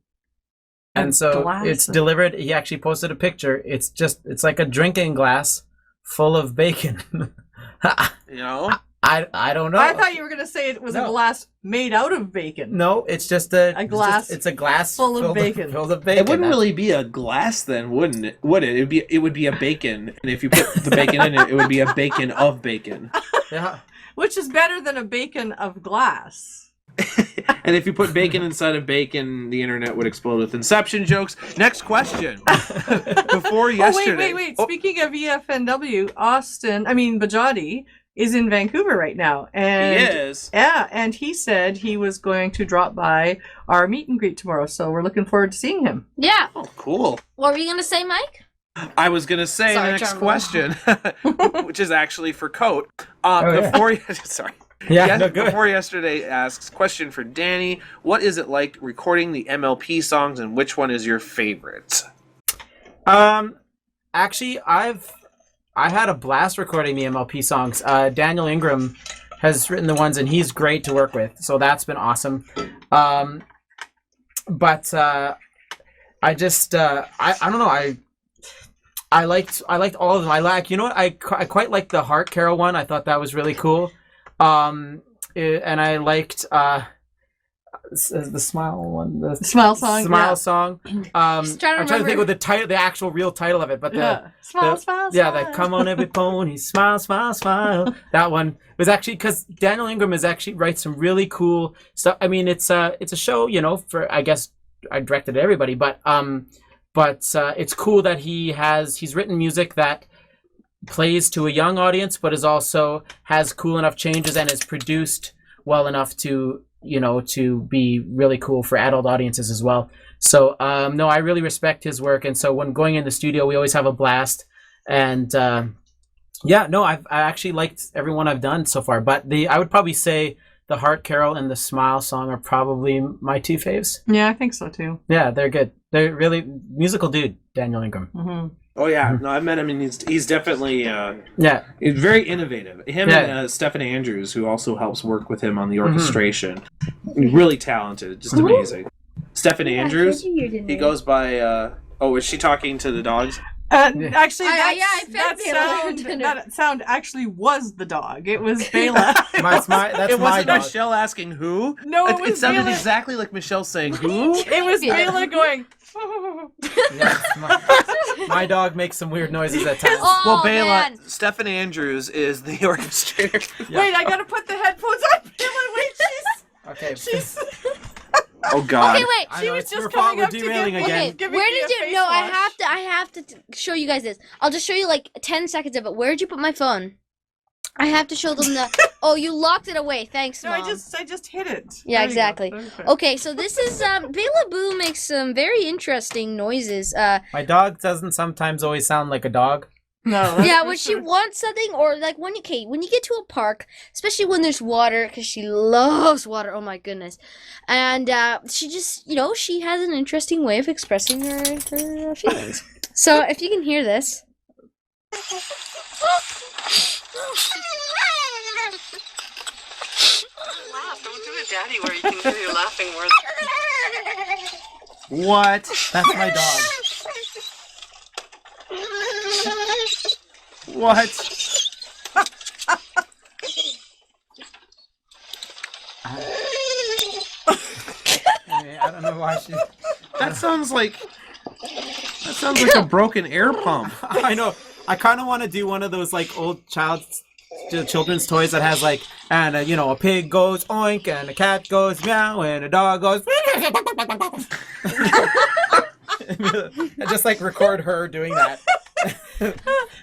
And so glass it's of- delivered. He actually posted a picture. It's like a drinking glass full of bacon. You know, I don't know. I thought you were going to say it was a No. glass made out of bacon. No, it's just a glass It's a glass full of filled bacon. Filled with bacon. it wouldn't That's- really be a glass then, wouldn't it? Would it? It would be a bacon, and if you put the bacon in it, it would be a bacon of bacon. Yeah. Which is better than a bacon of glass. And if you put bacon inside of bacon, the internet would explode with Inception jokes. Next question. Before yesterday. Oh, wait. Speaking of EFNW, Bajadi is in Vancouver right now. He And is. yeah, and he said he was going to drop by our meet and greet tomorrow, so we're looking forward to seeing him. Yeah. Oh, cool. What were you gonna say, Mike? I was gonna say Sorry, the next Charlie. question, which is actually for Coat. yeah. Before sorry. Yeah. Yes, No, good. before yesterday asks question for Danny. What is it like recording the MLP songs, and which one is your favorite? Actually, I had a blast recording the MLP songs. Daniel Ingram has written the ones, and he's great to work with. So that's been awesome. But I just I don't know. I liked all of them. I quite liked the Heart Carol one. I thought that was really cool. And I liked the Smile one. The Smile song. Smile yeah. song. Just trying to I'm trying to remember. think of the title, the actual real title of it, but Yeah. Smile, the- smile, yeah, smile. that "Come on Every Pony, Smile, Smile, Smile." That one was actually because Daniel Ingram is actually writes some really cool stuff. I mean, it's a show, for I guess I directed everybody, but it's cool that he's written music that plays to a young audience, but is also has cool enough changes and is produced well enough to be really cool for adult audiences as well. So no, I really respect his work, and so when going in the studio, we always have a blast. And I actually liked everyone I've done so far, but I would probably say the Heart Carol and the Smile song are probably my 2 faves. Yeah, I think so too. Yeah, they're good. They're really musical dude, Daniel Ingram. Hmm. Oh yeah, no, I've met him, and he's definitely Yeah, he's very innovative. Him Yeah. and Stephanie Andrews, who also helps work with him on the orchestration, really talented, just amazing. Stephanie Andrews, he goes by. Oh, is she talking to the dogs? Actually, I found Bela. that sound actually was the dog. It was Bela. It that's wasn't my dog. Michelle asking who. No, it It was sounded Bela. exactly like Michelle saying who. It was Bela going. My dog makes some weird noises at times. Oh, Well, Bela, man. Stephen Andrews is the orchestrator. Wait, I gotta put the headphones on. Bela, wait, Okay. she's. Oh God. Okay, wait. I She know, was it's just your fault coming we're up to derailing give- again. Okay, Give where me did a you? face No, wash. I have to show you guys this. I'll just show you like 10 seconds of it. Where did you put my phone? I have to show them the. Oh, you locked it away. Thanks, No, Mom. I just hit it. Yeah, There you go. exactly. Okay. Okay, so this is Bela Boo makes some very interesting noises. My dog doesn't sometimes always sound like a dog. No. that's Yeah, for when she sure. wants something, or like when you get to a park, especially when there's water, because she loves water. Oh my goodness, and she just she has an interesting way of expressing her feelings. So if you can hear this, Laugh, don't do it, Daddy, where you can hear you laughing more. What? That's my dog. What? I don't know why she. That sounds like a broken air pump. I know. I kind of want to do one of those like old children's toys that has like, and a pig goes oink, and a cat goes meow, and a dog goes. And just like record her doing that.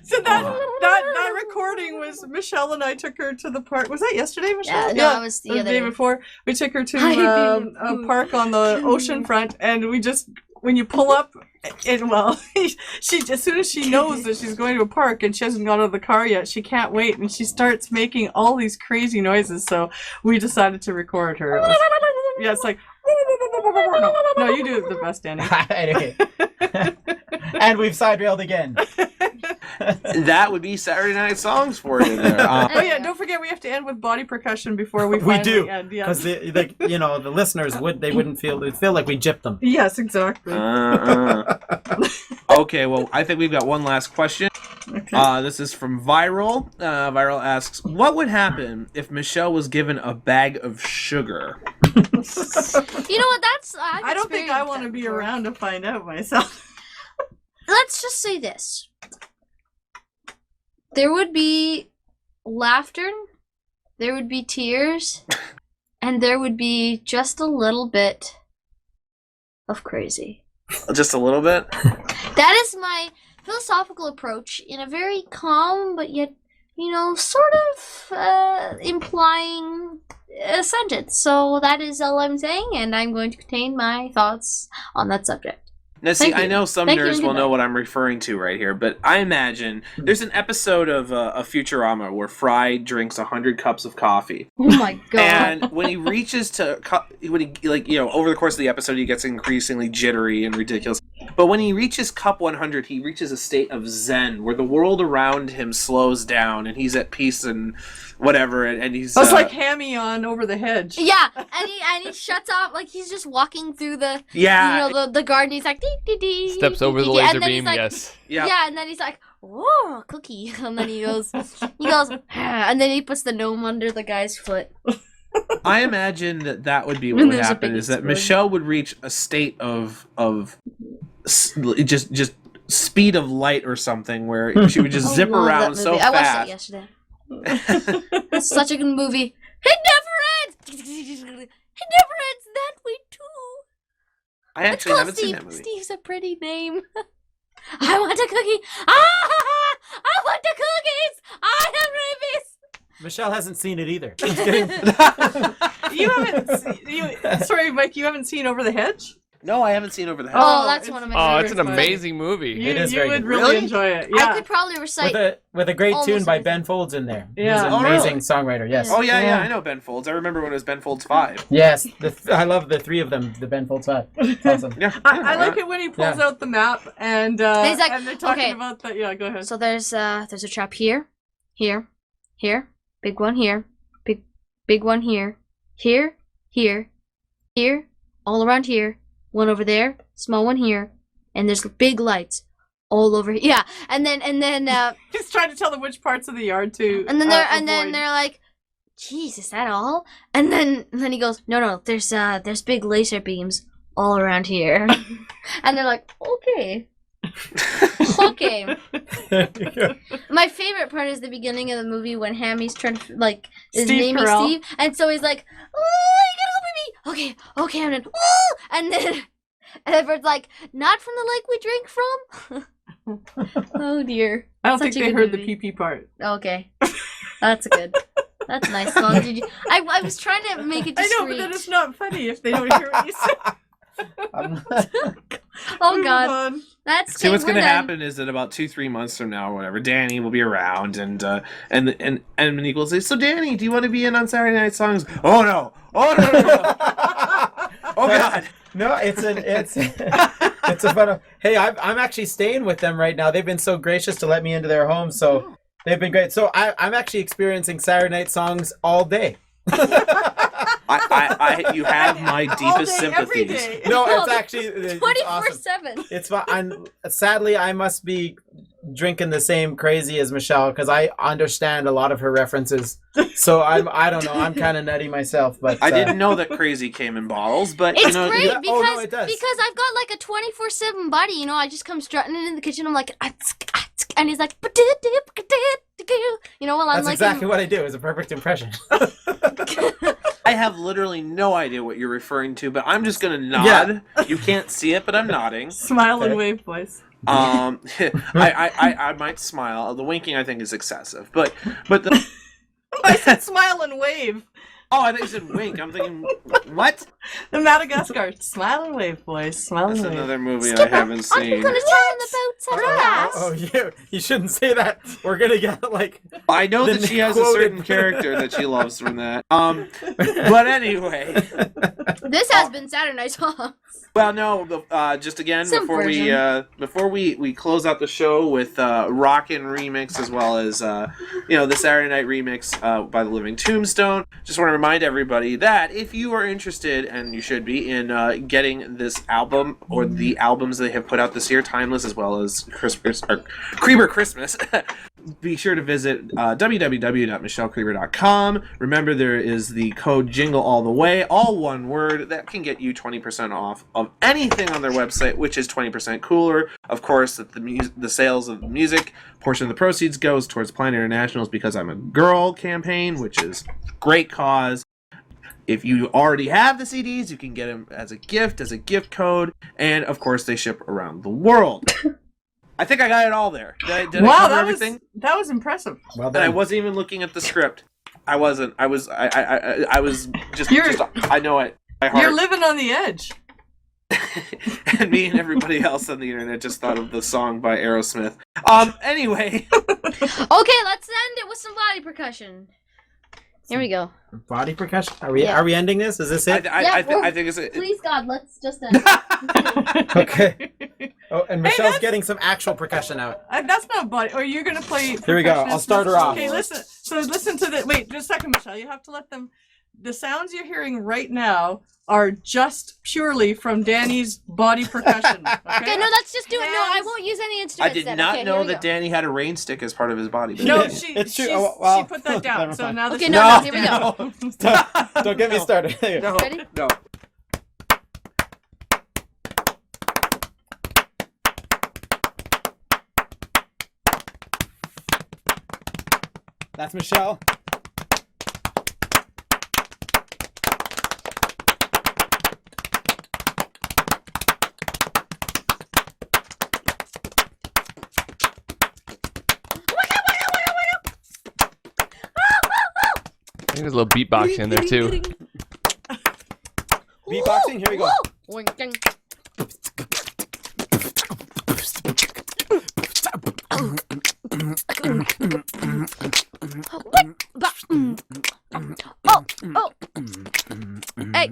So that recording was Michelle and I took her to the park. Was that yesterday, Michelle? no, it was the other day day. before. We took her to Hi, baby. a park on the ocean front, and we just when you pull up, she as soon as she knows that she's going to a park and she hasn't got out of the car yet, she can't wait, and she starts making all these crazy noises. So we decided to record her. It's like. No, you do it the best, Danny. Anyway. And we've side railed again. That would be Saturday Night Songs for you there. Oh yeah, don't forget we have to end with body percussion before we finally do, end. Yeah. because the listeners wouldn't feel like we gypped them. Yes, exactly. Okay, well, I think we've got one last question. Okay. This is from Viral. Viral asks, what would happen if Michelle was given a bag of sugar? You know what? I don't think I want to be around to find out myself. Let's just say this. There would be laughter, there would be tears, and there would be just a little bit of crazy. Just a little bit? That is my philosophical approach in a very calm but yet, sort of implying a sentence. So that is all I'm saying, and I'm going to contain my thoughts on that subject. Now, see, Thank I you. know some Thank you, nerds and will know goodbye. what I'm referring to right here, but I imagine there's an episode of Futurama where Fry drinks 100 cups of coffee. Oh my god. And when he reaches to, over the course of the episode, he gets increasingly jittery and ridiculous. But when he reaches cup 100, he reaches a state of zen where the world around him slows down and he's at peace and whatever. And he's. It's like Hammy on Over the Hedge. Yeah, and he shuts off, like he's just walking through the the garden. He's like dee, dee, dee, Steps dee, over dee, the dee, and laser then he's beam, like, yes. Yeah, and then he's like, whoa, cookie, and then he goes, and then he puts the gnome under the guy's foot. I imagine that would be what And would there's a happen big is that explosion. Michelle would reach a state of just speed of light or something where she would just zip I love that around so movie. I watched that fast. yesterday. It's such a good movie. It never ends. It never ends that way too. I Let's actually call haven't Steve. seen that movie. Steve's a pretty name. I want a cookie. Ah! I want the cookies. I have rabies. Michelle hasn't seen it either. You haven't sorry, Mike, you haven't seen Over the Hedge? No, I haven't seen Over the Hedge. Oh, that's one of my Oh, favorites. it's an amazing movie. You, It is you very would good. really Really? enjoy it. I Yeah. could probably recite. with a great Almost tune by everything. Ben Folds in there. Yeah. He's an Oh, really? amazing songwriter. Yes. Oh yeah, Yeah. I know Ben Folds. I remember when it was Ben Folds 5. Yes. I love the three of them. The Ben Folds five. Awesome. Yeah, I like it when he pulls Yeah. out the map and He's like, and they're talking okay. about that. Yeah, go ahead. So there's a trap here, here, big one here, big one here, here, all around here, one over there, small one here, and there's big lights all over. Yeah, and then He's trying to tell them which parts of the yard to. and then avoid. they're like, "Jeez, is that all?" And then he goes, "No, there's big laser beams all around here," and they're like, "Okay." Okay. My favorite part is the beginning of the movie when Hammy's trying to is Steve naming Carell. Steve, and so he's like, "Oh, you gotta help me!" Okay, and then, "Oh!" and then Edward's like, "Not from the lake we drink from." Oh dear. I don't Such think a they good heard movie. the pee part. Okay, that's good. That's a nice song. Did you? I was trying to make it I discreet. know, but then it's not funny if they don't hear what you say. Oh Move God, on. that's See, what's we're going to done. happen is that about 2-3 months from now, or whatever, Danny will be around, and Monique will say, "So, Danny, do you want to be in on Saturday Night Songs?" Oh no! Oh no! Oh God! No, it's a fun. Hey, I'm actually staying with them right now. They've been so gracious to let me into their home, so they've been great. So I'm actually experiencing Saturday Night Songs all day. You have my deepest day, every sympathies. day. No, it's actually it's 24/7. It's fun. Sadly, I must be drinking the same crazy as Michelle because I understand a lot of her references. So I don't know. I'm kind of nutty myself, but I didn't know that crazy came in bottles, but It's you know, great yeah. because Oh, no, it does. because I've got like a 24/7 buddy. You know, I just come strutting in the kitchen. I'm like, and he's like, you know, while I'm That's like, exactly what I do. It's a perfect impression. I have literally no idea what you're referring to, but I'm just gonna nod. Yeah. You can't see it, but I'm nodding. Smile and Okay. wave, boys. I might smile. The winking I think is excessive, but the I said smile and wave. oh, I think you said wink. I'm thinking what? The Madagascar. Smile and wave, boys. Smile That's and wave. another movie I haven't I'm seen. gonna tell him about Saturday. Oh, you shouldn't say that. We're gonna get like. I know The that she has a quoted- certain character that she loves from that. But anyway, This has been Saturday Night Songs. well, no. Just again Some before we close out the show with Rockin' remix as well as the Saturday Night remix by the Living Tombstone. Just want to remind everybody that if you are interested, and you should be, in getting this album or the albums they have put out this year, Timeless as well as Creber Christmas. Be sure to visit www.michellecreber.com. Remember, there is the code Jingle All the Way, all one word, that can get you 20% off of anything on their website, which is 20% cooler. Of course, that the sales of the music portion of the proceeds goes towards Planned International's Because I'm a Girl campaign, which is a great cause. If you already have the CDs, you can get them as a gift code, and of course, they ship around the world. I think I got it all there. Did I cover everything? That was impressive. Well And I done. wasn't even looking at the script. I wasn't. I was just. I know it by heart. You're living on the edge. And me and everybody else on the internet just thought of the song by Aerosmith. Anyway. Okay, let's end it with some body percussion. Here we go. Body percussion. Are we ending this? Is this I it? think it's. Please God, let's just end. Okay. Oh, and Michelle's that's- getting some actual percussion out. That's not body. Or you're gonna play. Here we go. percussion I'll start her off. Okay, listen. So listen to the. Wait, just a second, Michelle. You have to let them. The sounds you're hearing right now are just purely from Danny's body percussion. Okay, no, let's just do it. No, I won't use any I instruments. did then. not Okay, know here we that go. Danny had a rain stick as part of his body. No, It's she true. she Well, put that down. never So mind. now this Okay, is no, here we go. Don't get me started. No, Ready? no. That's Michelle. I think there's a little beatbox in there too. Beatboxing. Here we go. Oh, oh. Hey,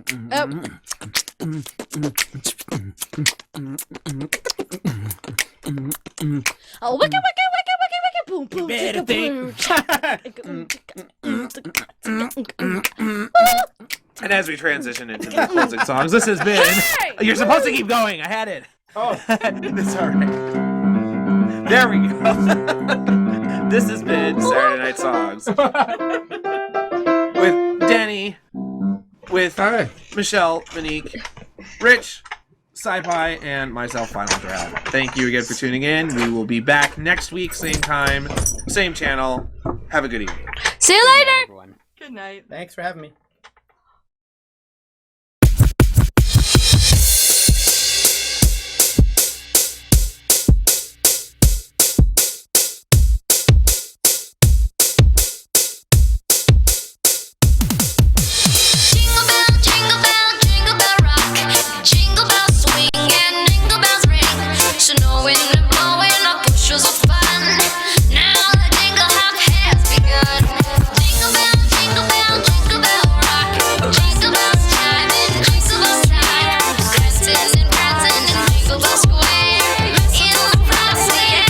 oh, wicka, wicka, wicka, wicka, wicka, boom, boom, better boom. And as we transition into the closing songs, this has been. Hey! You're supposed to keep going. I had it. Oh. It's all right. There we go. This has been Saturday Night Songs with Danny, with Michelle, Monique, Rich, Sci-Fi, and myself, Final Draft. Thank you again for tuning in. We will be back next week, same time, same channel. Have a good evening. See you later. Everyone. Good night. Thanks for having me. Jingle bell, jingle bell, jingle bell rock. Jingle bells swing and jingle bells ring. Snowing and blowing up bushels of fun. Now the jingle hop has begun. Jingle bell, jingle bell, jingle bell rock. Jingle bells chiming, jingle bells time. Dancing and prancing in Jingle Bell Square. In the frosty air.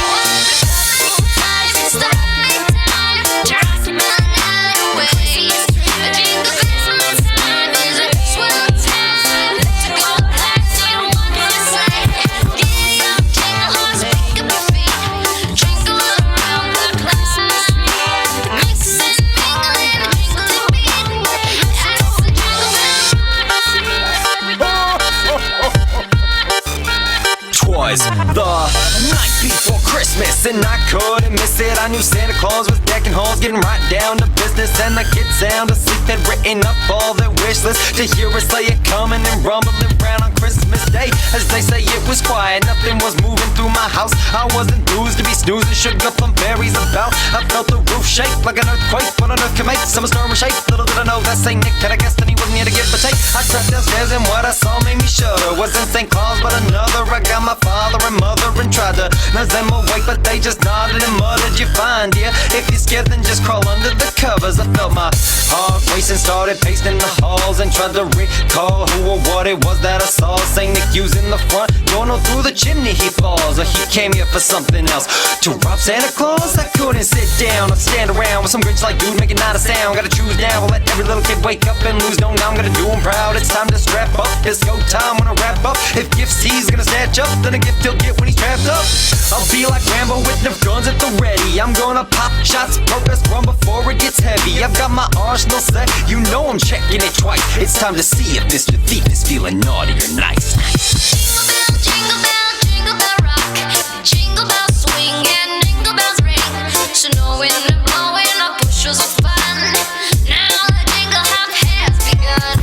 Wonderful time, it's the right time to rock your melody away. A jingle bell time is a swell time to go past your wonderful sight. Giddy up, jingle horse, pick up your feet, jingle around the clock. Mixing, mingling, a jingling beat. That's the jingle bell. Twas the night before Christmas, and I couldn't miss it. I knew Santa Claus was decking halls, getting right down to business, and the kids sound asleep had written up all their wish lists. To hear us say it coming and rumbling around on Christmas Day, as they say it was quiet, nothing was moving through my house. I was enthused to be snoozing, shook up on berries about. I felt the roof shake like an earthquake. What on earth can make some storm shake? Little did I know that Saint Nick had a guest and he wasn't here to give a take. I crept downstairs and what I saw made me shudder. Wasn't St. Claus but another. I got my father and mother and tried to nudge them awake, but they just nodded and muttered, "You fine, dear? If you're scared, then just crawl under the covers." I felt my heart racing, started pacing the halls, and tried to recall who or what it was that I saw. Saint Nick using the front door, no, through the chimney he falls. Or he came here for something else, to rob Santa Claus. I couldn't sit down or stand around with some Grinch like dude making not a sound. Gotta choose now, I'll let every little kid wake up and lose. No, now I'm gonna do him proud. It's time to strap up, it's go time when I wrap up. If gifts he's gonna snatch up, then a gift he'll get when he's trapped up. I'll be like Rambo with the guns at the ready. I'm gonna pop shots, purpose run before it gets heavy. I've got my arsenal set, you know I'm checking it twice. It's time to see if Mr. Thief is feeling naughty or nice. Jingle bell, jingle bell rock. Jingle bells swing and jingle bells ring. Snowing and blowing up bushels of fun. Now the jingle hop has begun.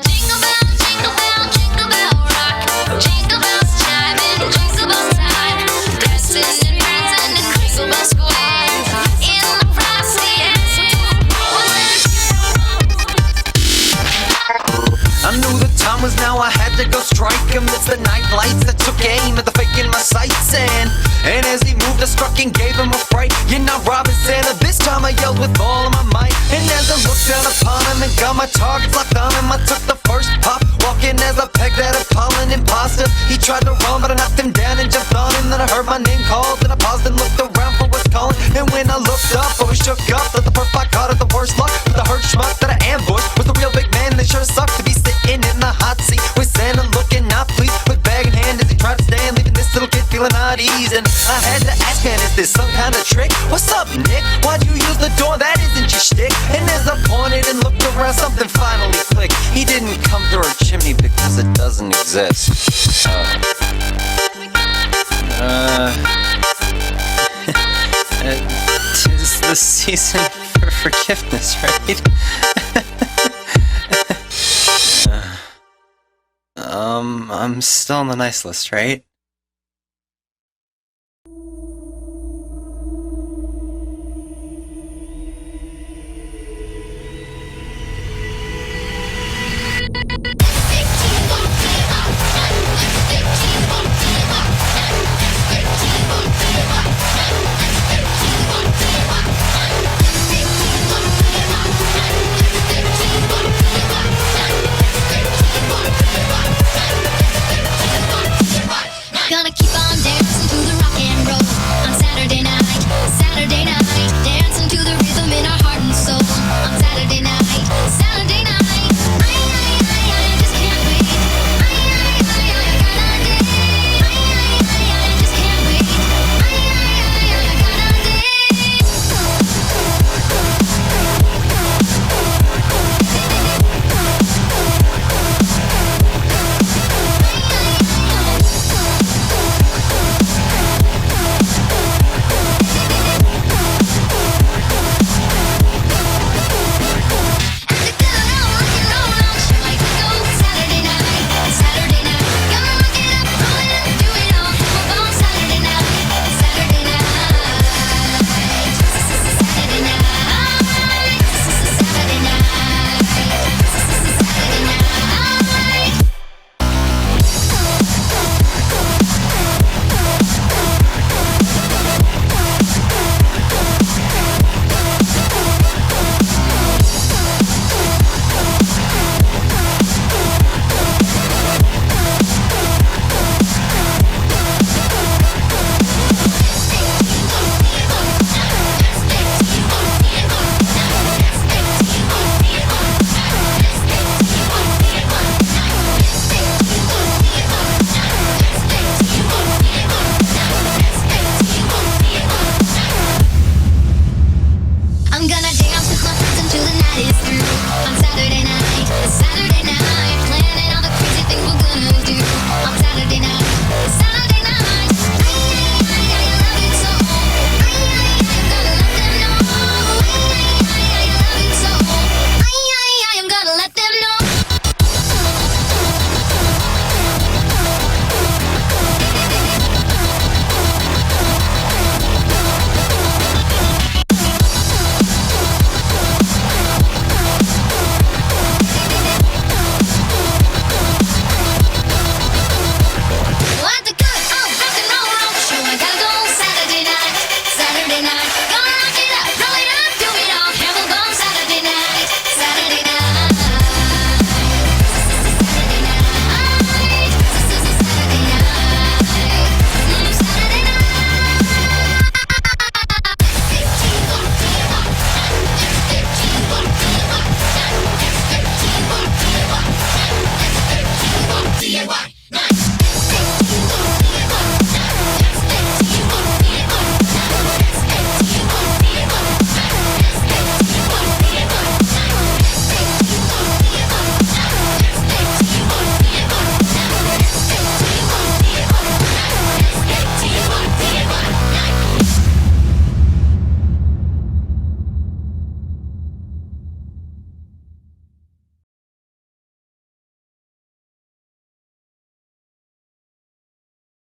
Jingle bell, jingle bell, jingle bell rock. Jingle bells chiming, jingle bells time. Dancing and prancing in Jingle Bell Square. In the frosty air. I knew the time was now, I had to go strike him. It's the night lights that took aim at the fake in my sights. And as he moved, I struck and gave him a fright. You're not robbing Santa, this time I yelled with all of my might. And as I looked down upon him and got my targets locked on him, I took the first pop, walking as I pegged that appalling imposter. He tried to run, but I knocked him down and jumped on him. Then I heard my name called, then I paused and looked around for what's calling. And when I looked up, I was shook up, that the perf I caught at the worst luck. But the hurt schmuck that I ambushed was the real big man. They sure sucked to be sitting in the hot seat with Santa looking not pleased, with bag in hand as he tried to stand, leaving this little kid feeling not easy. And I had to ask, man, is this some kind of trick? What's up, Nick? Why'd you use the door? That isn't your shtick. And as I pointed and looked around, something finally clicked. He didn't come through our chimney because it doesn't exist. Tis the season for forgiveness, right? I'm still on the nice list, right?